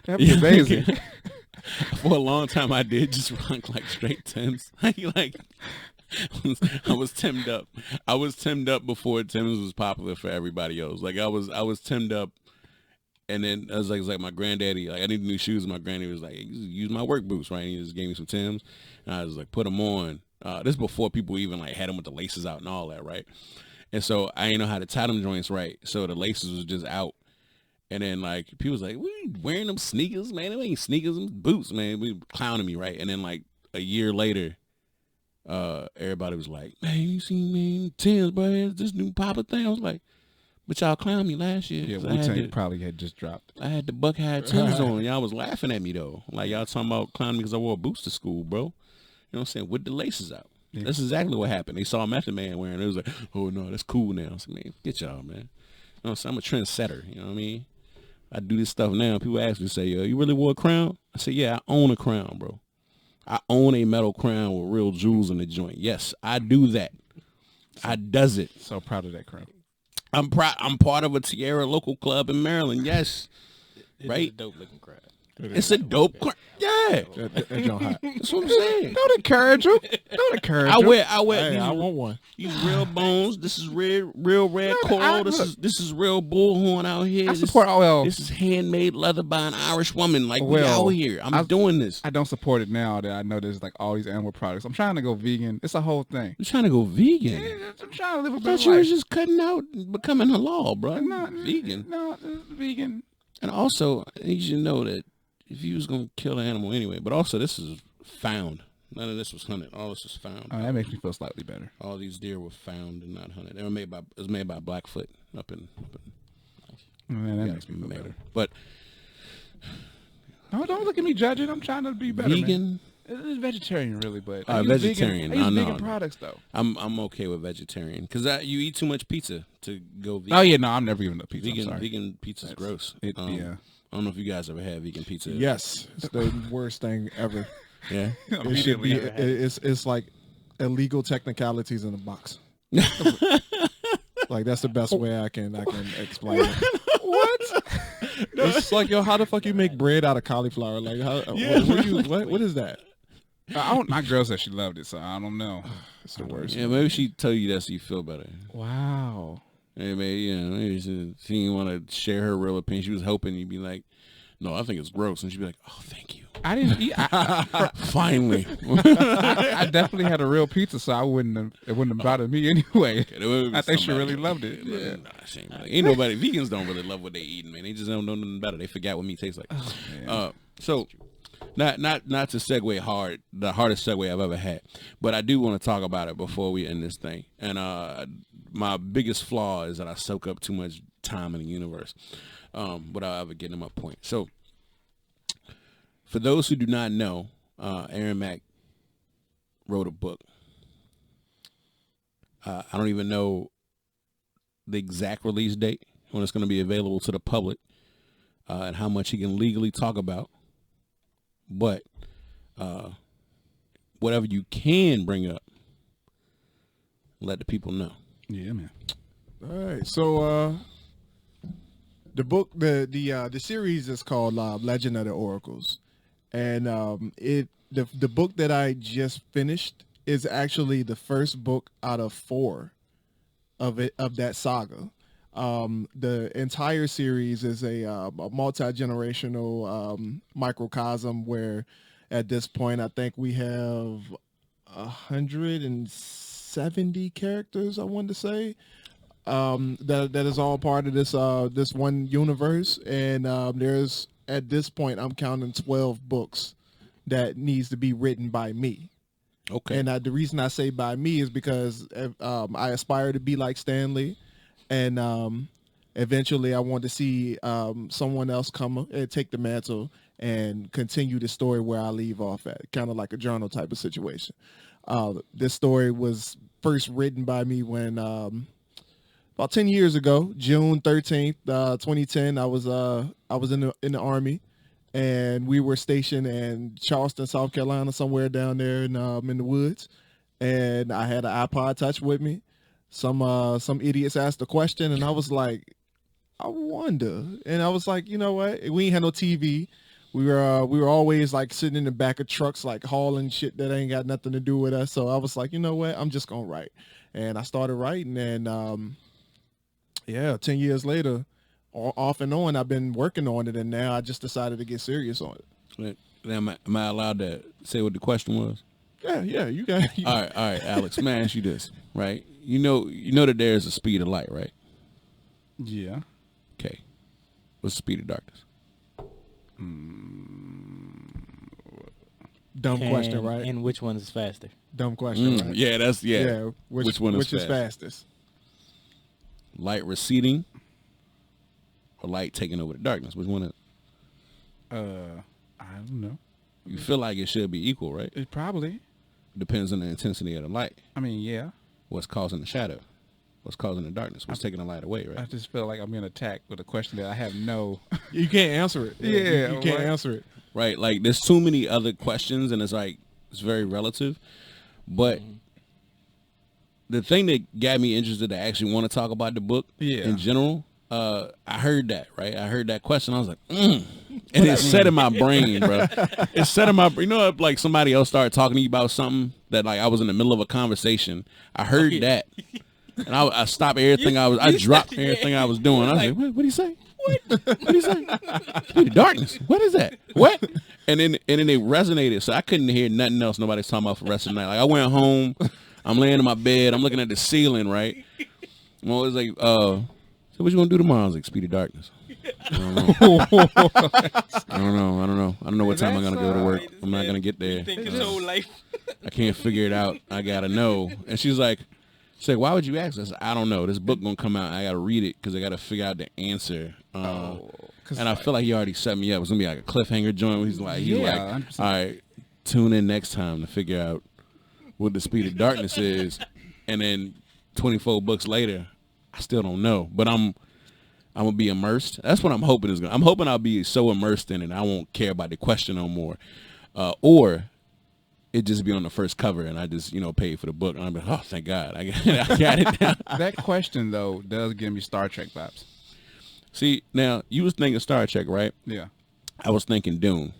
that'd be amazing. For a long time, I did just rock like straight Timbs. like I was Timmed up. I was Timmed up before Timbs was popular for everybody else. Like I was Timmed up, and then I was like my granddaddy. Like I needed new shoes, and my granddaddy was like, "Use my work boots, right?" And he just gave me some Timbs, and I was like, "Put them on." This is before people even like had them with the laces out and all that, right? And so I didn't know how to tie them joints right, so the laces was just out. And then like people was like, "We wearing them sneakers, man? It ain't sneakers, them boots, man." We clowning me, right? And then like a year later, everybody was like, "Man, you see me Timbs, bro? This new Papa thing." I was like, "But y'all clowned me last year." Yeah, 'cause I had Wu-Tang the- probably had just dropped. I had the Buckeye Timbs on. Y'all was laughing at me though. Like y'all talking about clowning me because I wore boots to school, bro. You know what I'm saying? With the laces out. Yeah. That's exactly what happened. They saw Method Man wearing it. It was like, "Oh no, that's cool now." I said, "Man, get y'all, man." You know what I'm saying? I'm a trendsetter. You know what I mean? I do this stuff now. People ask me, say, "Yo, you really wore a crown?" I say, "Yeah, I own a crown, bro. I own a metal crown with real jewels in the joint. Yes, I do that. I does it. So proud of that crown. I'm proud. I'm part of a Tierra local club in Maryland. Yes, It's right. a dope looking crowd. It's a dope crown. Yeah, That joint hot. that's what I'm saying. Don't encourage him. Don't encourage I him. wear Hey, these, I want one. these real bones. This is real red No, coral. look. This is real bullhorn out here. I support OL. This is handmade leather by an Irish woman. Like we Well, out here. I'm doing this. I don't support it now that I know there's like all these animal products. I'm trying to go vegan. It's a whole thing. I'm trying to go vegan. Yeah, I'm trying to live a I better thought you was life. just cutting out and becoming halal, bro. No, Vegan. No, it's vegan. And also, I need you to know that if you was gonna kill an animal anyway, but also this is found. None of this was hunted. All this is found. That makes me feel slightly better. All these deer were found and not hunted. They were made by Blackfoot up in Man, that makes me feel Maryland. better. But No, don't look at me judging. I'm trying to be better. vegan, Man. It's vegetarian, really, but Oh, I use vegetarian. Vegan, I use No, vegan no. products though. I'm okay with vegetarian because you eat too much pizza to go vegan. Oh yeah, no, I'm never giving up pizza. I'm sorry. Vegan pizza's gross. Yeah. I don't know if you guys ever had vegan pizza. Yes, it's the worst thing ever. Yeah. It should be. It's like illegal technicalities in a box. Like that's the best way I can explain it. What? It's like, yo, how the fuck you make bread out of cauliflower? Like, how? What is that? My girl said she loved it, so I don't know. It's the worst. Yeah, maybe she tell you that so you feel better. Wow. Maybe she didn't want to share her real opinion. She was hoping you'd be like, "No, I think it's gross," and she'd be like, "Oh, thank you." I didn't eat. Finally. I definitely had a real pizza, so it wouldn't have bothered me anyway. I think she really loved it. Yeah. Nah, she ain't really- ain't nobody. Vegans don't really love what they eating, man. They just don't know nothing better. They forgot what meat tastes like. So Not to segue hard, the hardest segue I've ever had, but I do want to talk about it before we end this thing. And my biggest flaw is that I soak up too much time in the universe without ever getting to my point. So, for those who do not know, Aaron Mack wrote a book. I don't even know the exact release date when it's going to be available to the public, and how much he can legally talk about. But whatever you can bring up, let the people know. Yeah, man. All right, so the book, the series is called Legend of the Oracles, and the book that I just finished is actually the first book out of 4 of that saga. The entire series is a multi-generational microcosm where, at this point, I think we have 170 characters. I want to say that is all part of this one universe, and there's, at this point, I'm counting 12 books that needs to be written by me. Okay. And the reason I say by me is because I aspire to be like Stan Lee, and eventually I want to see someone else come and take the mantle and continue the story where I leave off at, kind of like a journal type of situation. This story was first written by me when about 10 years ago, June 13th, 2010. I was in the Army. And we were stationed in Charleston, South Carolina, somewhere down there in the woods. And I had an iPod Touch with me. Some idiots asked a question, and I was like, I wonder. And I was like, you know what? We ain't had no TV. We were always like sitting in the back of trucks, like hauling shit that ain't got nothing to do with us. So I was like, you know what? I'm just gonna write. And I started writing, and 10 years later, off and on, I've been working on it, and now I just decided to get serious on it. Am I allowed to say what the question was? Yeah, you got it. All right, Alex. Let me ask you this, right? You know that there is a speed of light, right? Yeah. Okay. What's the speed of darkness? Dumb question, right? And which one is faster? Dumb question, right? Yeah, which one is which is fastest? Light receding or light taking over the darkness? Which one is it? I don't know. You feel like it should be equal, right? It probably. Depends on the intensity of the light. I mean, yeah. What's causing the shadow? What's causing the darkness? What's taking the light away, right? I just feel like I'm being attacked with a question that I have no. You can't answer it. Yeah, you can't answer it. Right? Like, there's too many other questions, and it's like, it's very relative. But the thing that got me interested to actually want to talk about the book in general, I heard that, right? I heard that question. I was like, and it set in my brain, bro. It set in my brain. You know, if, like, somebody else started talking to you about something that, like, I was in the middle of a conversation. I heard that. And I stopped everything I dropped everything I was doing. I was like, what did he say? What did he say? The darkness. What is that? What? And then it resonated. So I couldn't hear nothing else nobody's talking about for the rest of the night. Like, I went home. I'm laying in my bed. I'm looking at the ceiling, right? I'm always like, so what you gonna do tomorrow? I was like, speed of darkness. I don't know. I don't know what time I'm gonna go to work. I'm not gonna get there. Think his whole life. I can't figure it out. I gotta know. And she's like, why would you ask us? I don't know. This book gonna come out. I gotta read it because I gotta figure out the answer. And I feel like he already set me up. It's gonna be like a cliffhanger joint where he's like, 100%. all right, tune in next time to figure out what the speed of darkness is. And then 24 books later, I still don't know. But I'm gonna be immersed. That's what I'm hoping is gonna. I'm hoping I'll be so immersed in it I won't care about the question no more, or it just be on the first cover and I just pay for the book and I'm like, oh, thank God, I got it now. That question though does give me Star Trek vibes. See, now you was thinking Star Trek, right? Yeah. I was thinking Dune,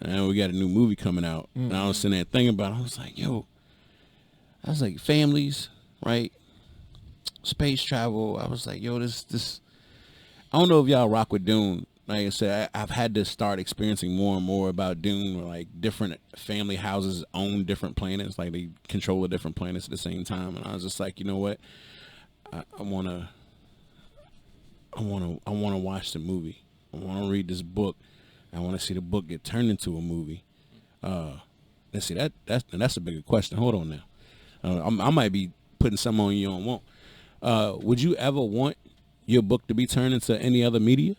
and we got a new movie coming out, and I was sitting there thinking about it. I was like, families, right? Space travel. I was like, this. I don't know if y'all rock with Dune. Like I said, I've had to start experiencing more and more about Dune, where like different family houses own different planets, like they control the different planets at the same time. And I was just like, you know what? I wanna watch the movie. I wanna read this book. I wanna see the book get turned into a movie. Let's see, that's a bigger question. Hold on now. I might be putting something on you don't want. Would you ever want your book to be turned into any other media?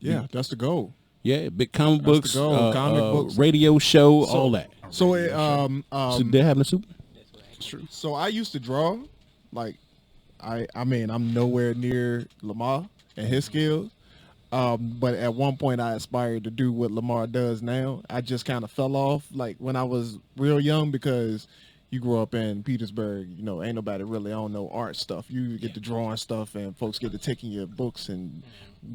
Yeah, that's the goal. Yeah, big comic That's books, the goal. Comic books. radio show, all that. So So they're having a super. So I used to draw, like, I mean, I'm nowhere near Lamar and his skills. But at one point I aspired to do what Lamar does now. I just kind of fell off, like, when I was real young, because you grew up in Petersburg, you know, ain't nobody really on no art stuff. You get to drawing stuff, and folks get to taking your books and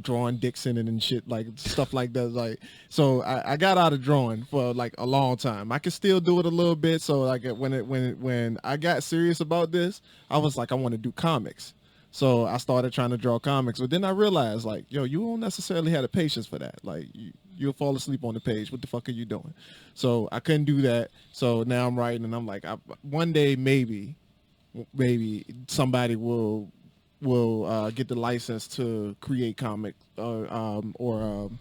drawing Dixon and shit, like stuff like that. Like, so I got out of drawing for like a long time. I can still do it a little bit. So like when I got serious about this, I was like, I want to do comics. So I started trying to draw comics, but then I realized, like, yo, you don't necessarily have the patience for that. Like, you'll fall asleep on the page. What the fuck are you doing? So I couldn't do that. So now I'm writing, and I'm like, one day maybe somebody will get the license to create comics, or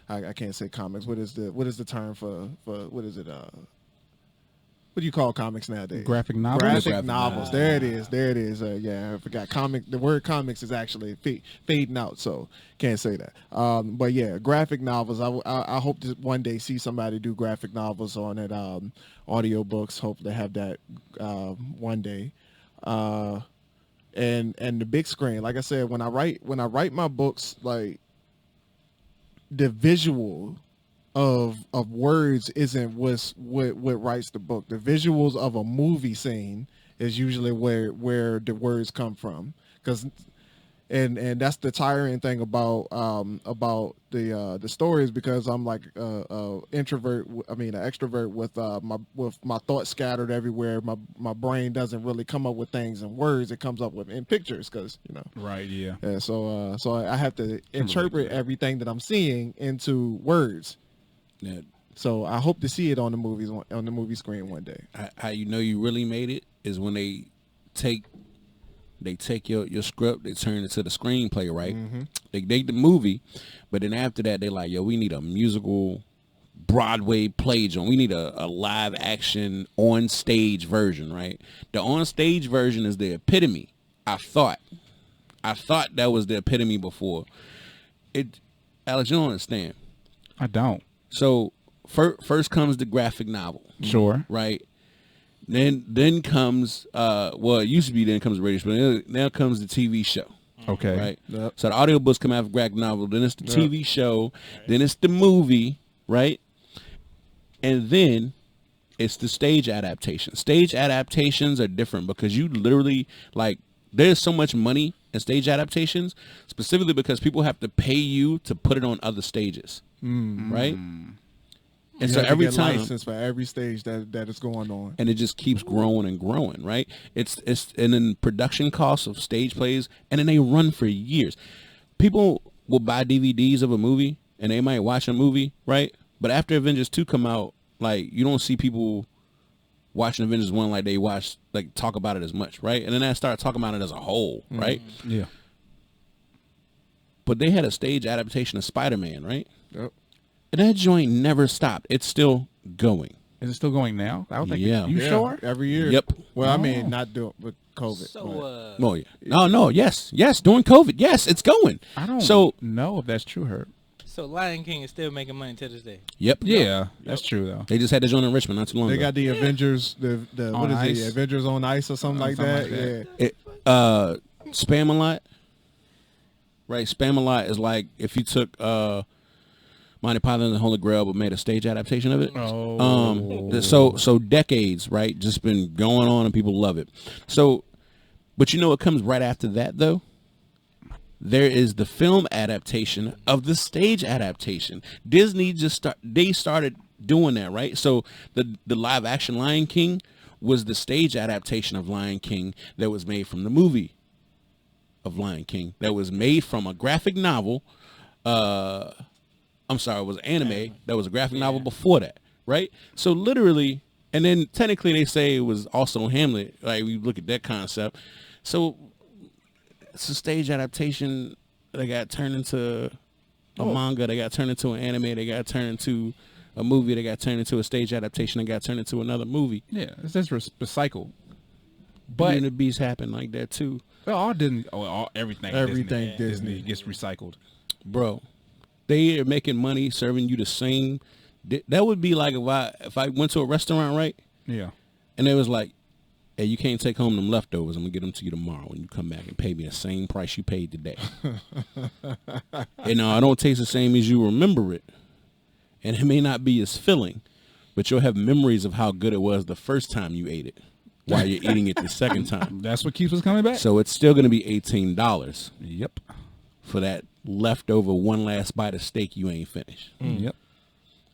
I can't say comics. What is the term for what is it? What do you call comics nowadays? Graphic novels. Graphic novels. There it is. Yeah, I forgot. The word comics is actually fading out, so can't say that. But yeah, graphic novels. I hope to one day see somebody do graphic novels on it. Audio books. Hope to have that one day. And the big screen. Like I said, when I write my books, like, the visual of words isn't what writes the book. The visuals of a movie scene is usually where the words come from, and that's the tiring thing about the stories, because I'm like an extrovert with my thoughts scattered everywhere. My brain doesn't really come up with things in words. It comes up with in pictures, because, you know. Right. Yeah. Yeah. So I have to interpret everything that I'm seeing into words. Yeah. So I hope to see it on the movie screen one day. How you know you really made it is when they take your script, they turn it to the screenplay, right? Mm-hmm. They make the movie, but then after that, they're like, yo, we need a musical Broadway play, John. We need a live action on stage version, right? The on stage version is the epitome. I thought that was the epitome before. Alex, you don't understand. I don't. So first comes the graphic novel. Sure. Right? Then comes it used to be then comes the radio show, but now comes the TV show. Okay. Right? Yep. So the audiobooks come after graphic novel, then it's the TV show, then it's the movie, right? And then it's the stage adaptation. Stage adaptations are different because you literally, like, there's so much money in stage adaptations, specifically because people have to pay you to put it on other stages. Right? And You so have to every get time, license for every stage that is going on. and it just keeps growing and growing, right? It's and then production costs of stage plays, and then they run for years. People will buy DVDs of a movie, and they might watch a movie, right? But after Avengers 2 come out, like, you don't see people watching Avengers 1 like they watch, like, talk about it as much, right? And then I start talking about it as a whole, right? Yeah. But they had a stage adaptation of Spider-Man, right? Yep. And that joint never stopped. It's still going. Is it still going now? I would think. Yeah. You Yeah, sure? every year. Yep. Well, I mean, not doing with COVID. So, Oh, yeah. No, yes, during COVID. Yes, it's going. I don't So, know if that's true, Herb. so Lion King is still making money to this day. yep. Yeah, that's true though. They just had the joint in Richmond not too long They ago. got the Avengers, the On what is Ice? it? Avengers on Ice or something like that. something like Yeah. Spam-A-Lot. Right, Spam-A-Lot is like if you took Monty Python and the Holy Grail but made a stage adaptation of it. Oh. So decades, right? Just been going on and people love it. So, but you know what comes right after that though? There is the film adaptation of the stage adaptation. Disney they started doing that, right? So the live action Lion King was the stage adaptation of Lion King that was made from the movie of Lion King that was made from a graphic novel. I'm sorry, it was anime. That was a graphic novel before that, right? So literally, and then technically they say it was also Hamlet. Like, we look at that concept. So it's a stage adaptation. They got turned into a manga. They got turned into an anime. They got turned into a movie that got turned into a stage adaptation and got turned into another movie. Yeah, it's just recycled. But Beauty and the Beast happened like that too. Well, everything Disney gets recycled. Bro, they are making money serving you the same. That would be like if I went to a restaurant, right? Yeah. And it was like, hey, you can't take home them leftovers. I'm going to get them to you tomorrow when you come back and pay me the same price you paid today. And I don't taste the same as you remember it. And it may not be as filling, but you'll have memories of how good it was the first time you ate it while you're eating it the second time. That's what keeps us coming back. So it's still going to be $18. Yep. For that leftover one last bite of steak you ain't finished. Yep.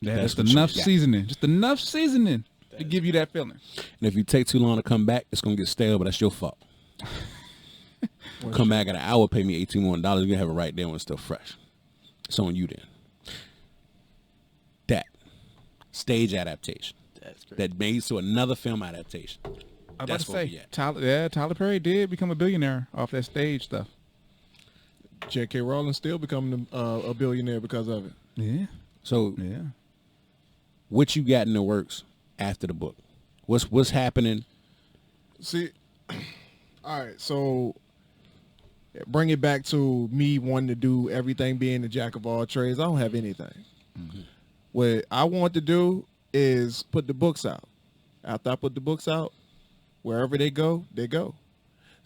That's enough seasoning. Just enough seasoning to give you that feeling. And if you take too long to come back, it's going to get stale, but that's your fault. Come back at an hour, pay me $18 more. You're going to have it right there when it's still fresh. It's on you then. That. Stage adaptation. That's great. That made to another film adaptation. I was That's about to say, Tyler Perry did become a billionaire off that stage stuff. J.K. Rowling still becoming a billionaire because of it. Yeah. So, Yeah. what you got in the works after the book? What's happening? See, all right, so bring it back to me wanting to do everything, being the jack of all trades. I don't have anything. Mm-hmm. What I want to do is put the books out. After I put the books out, wherever they go, they go.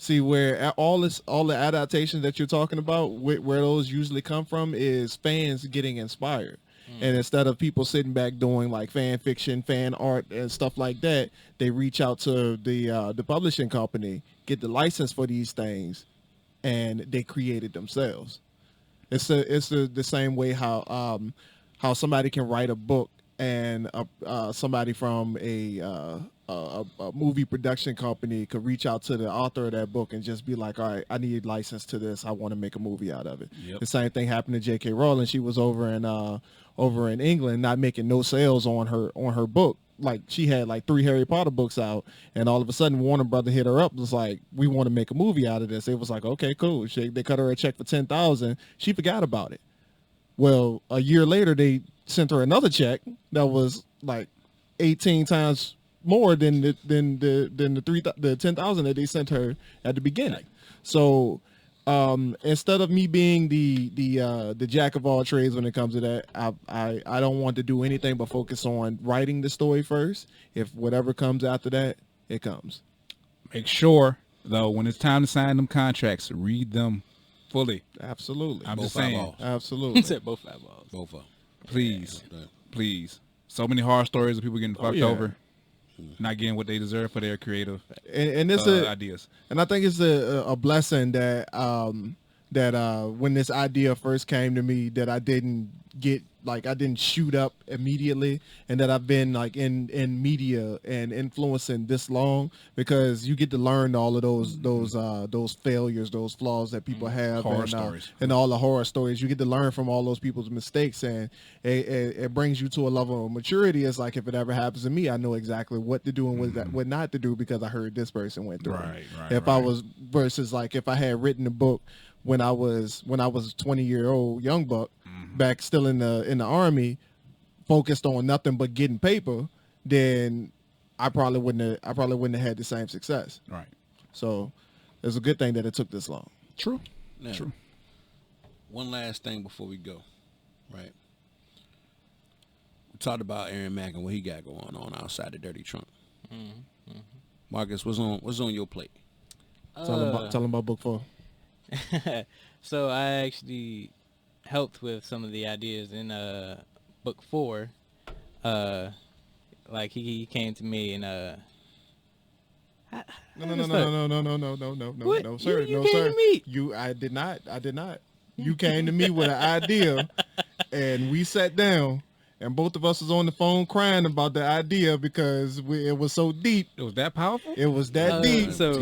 See, where all the adaptations that you're talking about, where those usually come from is fans getting inspired. And instead of people sitting back doing like fan fiction, fan art, and stuff like that, they reach out to the publishing company, get the license for these things, and they create it themselves. It's the same way how somebody can write a book and somebody from a movie production company could reach out to the author of that book and just be like, all right, I need license to this. I want to make a movie out of it. Yep. The same thing happened to J.K. Rowling. She was over in England, not making no sales on her book. Like she had like 3 Harry Potter books out, and all of a sudden Warner Brother hit her up. It was like, we want to make a movie out of this. It was like, okay, cool. They cut her a check for $10,000. She forgot about it. Well, a year later, they sent her another check that was like 18 times more than the $10,000 that they sent her at the beginning. So instead of me being the jack of all trades when it comes to that, I don't want to do anything but focus on writing the story first. If whatever comes after that, it comes. Make sure though, when it's time to sign them contracts, read them fully. Absolutely. I'm Both just saying. eyeballs. Absolutely. Said both eyeballs. Both of them. Please. Yeah. Please. So many horror stories of people getting fucked yeah. over, not getting what they deserve for their creative and it's ideas. And I think it's a blessing that when this idea first came to me, that I didn't shoot up immediately, and that I've been like in media and influencing this long, because you get to learn all of those failures, those flaws that people have, horror stories, and all the horror stories. You get to learn from all those people's mistakes, and it brings you to a level of maturity. It's like, if it ever happens to me, I know exactly what to do and what not to do, because I heard this person went through it. If I was, versus like if I had written a book when I was a 20-year-old young buck, back still in the army, focused on nothing but getting paper, then I probably wouldn't have had the same success. Right. So it's a good thing that it took this long. True. Now, True. one last thing before we go, right? We talked about Aaron Mack and what he got going on outside the dirty trunk. Mm-hmm. Marcus, what's on your plate? Tell him about book 4. So I actually helped with some of the ideas in book 4. Like he came to me and No, sir. You No, came sir. to me. I did not. You came to me with an idea, and we sat down, and both of us was on the phone crying about the idea because it was so deep. It was that powerful? It was that deep. so-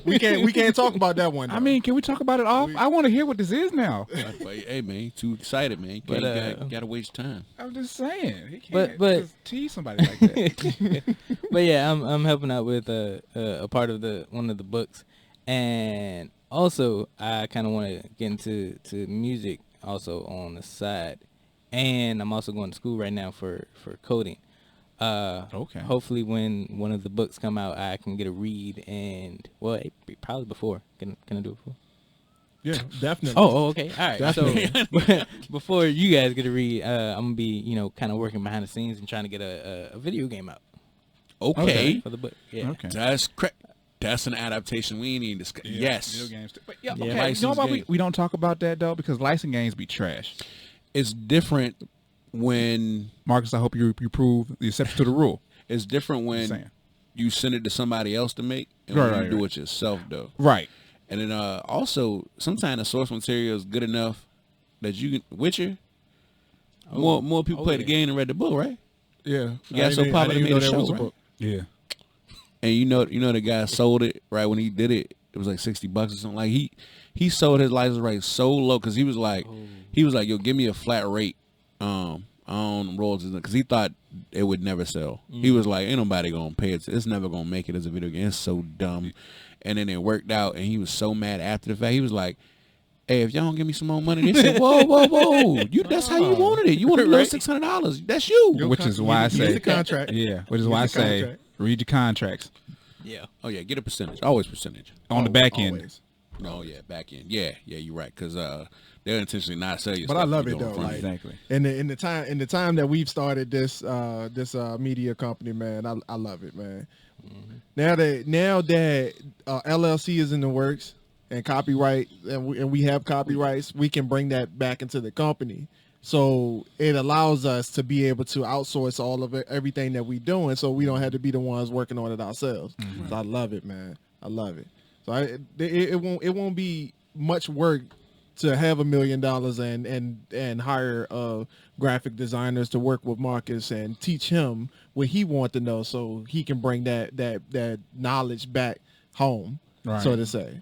We can't talk about that one. I mean, can we talk about it off? I want to hear what this is now. Hey man, too excited, man. Gotta waste time. I'm just saying. He But- can't just tease somebody like that. But yeah, I'm helping out with a part of one of the books, and also I kind of want to get into music also on the side, and I'm also going to school right now for coding. Okay. Hopefully, when one of the books come out, I can get a read, and probably before. Can I do it before? Yeah, definitely. Oh, okay. All right. Definitely. So before you guys get a read, I'm gonna be, kind of working behind the scenes and trying to get a video game out. Okay. For the book. Yeah. Okay. That's correct. That's an adaptation we need to discuss. Yes. Video games too. But yeah, Yeah, okay. You licensed know why game. we don't talk about that though? Because licensed games be trash. It's different when Marcus, I hope you prove the exception to the rule. it's different when saying. you send it to somebody else to make and Right, when you right, do right. it yourself though. Right. And then also sometimes the source material is good enough that you can Witcher. More people play the game than read the book, right? Yeah. Yeah, so Papa made a show, right? Yeah. And you know the guy sold it right when he did it. It was like $60 or something. Like he sold his license rights so low because he was like, yo, give me a flat rate on royalties because he thought it would never sell. He was like, ain't nobody gonna pay it. It's never gonna make it as a video game. It's so dumb. And then it worked out, and he was so mad after the fact. He was like, hey, if y'all don't give me some more money, they said, whoa. That's how you wanted it. You wanted a little $600. That's you. Which is why I say the contract. Yeah. Which is why I say contract. read your contracts Yeah. Oh, yeah, get a percentage. Always percentage. on the back end. Always. Oh, yeah, back end. Yeah, you're right. Because they'll intentionally not sell you But stuff. I love you it go in though. front Like of you. Exactly. in the time that we've started this media company, man, I love it, man. Now that LLC is in the works and copyright, and we have copyrights, we can bring that back into the company. So it allows us to be able to outsource all of it, everything that we doing, so we don't have to be the ones working on it ourselves. So I love it, man. I love it. So it won't be much work to have $1 million and hire graphic designers to work with Marcus and teach him what he wants to know, so he can bring that knowledge back home, Right. so to say.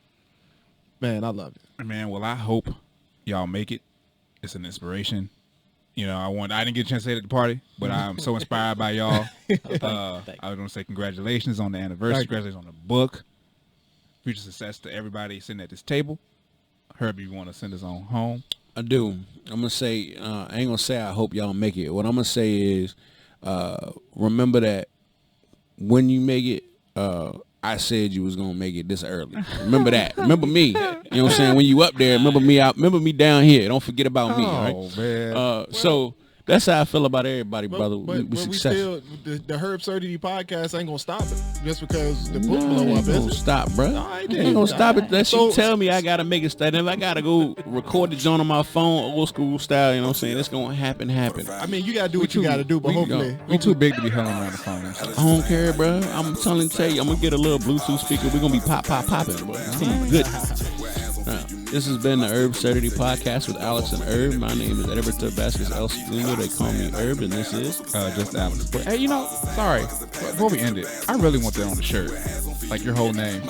Man, I love it. Man, well, I hope y'all make it. It's an inspiration. I didn't get a chance to say it at the party, but I'm so inspired by y'all. I was going to say congratulations on the anniversary. Thank you. Congratulations on the book. Future success to everybody sitting at this table. Herbie, you want to send us on home? I do. I'm going to say, I ain't going to say I hope y'all make it. What I'm going to say is, remember that when you make it, I said you was gonna make it this early. Remember that. Remember me. You know what I'm saying? When you up there, remember me out. Remember me down here. Don't forget about me. All right. Man. So that's how I feel about everybody, brother. But we we successful. still the Herbsurdity Podcast ain't gonna stop it just because the book No, blow ain't up. gonna Is it? stop, bro. I Ain't did. gonna stop it. That So- you tell me I gotta make it start. If I gotta go record the joint on my phone, old school style, you know what I'm saying? It's gonna happen. I mean, you gotta do what you gotta do, but hopefully, we too big to be hanging around the phone. I don't care, bro. I'm tell you, I'm gonna get a little Bluetooth speaker. We're gonna be popping, bro. It's gonna be good. This has been the Herbsurdity Podcast with Alex and Herb. My name is Herbsurdity Vasquez El Segundo. They call me Herb, and this is Just Alex. But hey, sorry. Before we end it, I really want that on the shirt. Like your whole name.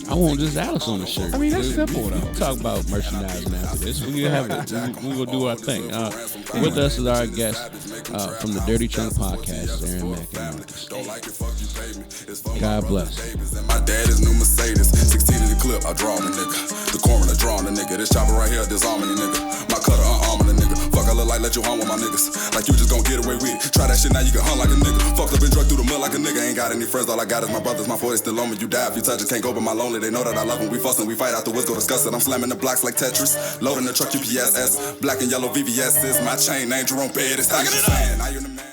I want just Alex on the shirt. I mean, that's simple, We though. can talk about merchandising after this. We can have it. We gonna do our thing. With us is our guest from the Dirty Trunk Podcast, Aaron Mack and Marcus. God bless. My dad is new Mercedes, 16 in the clip, I draw the nigga. The coroner drawing the nigga. This chopper right here, disarming the nigga. My cutter unarming the nigga. Fuck, I look like let you hung with my niggas. Like you just gon' get away with it. Try that shit now, you can hunt like a nigga. Fucked up and drugged through the mud like a nigga. Ain't got any friends, all I got is my brothers. My 40 still on me. You die if you touch it, can't go but my lonely. They know that I love them. We fussing, we fight afterwards, go discuss it. I'm slamming the blocks like Tetris. Loading the truck UPSS. Black and yellow VVS's. My chain name Jerome Bettis. How you the man? Now you the man.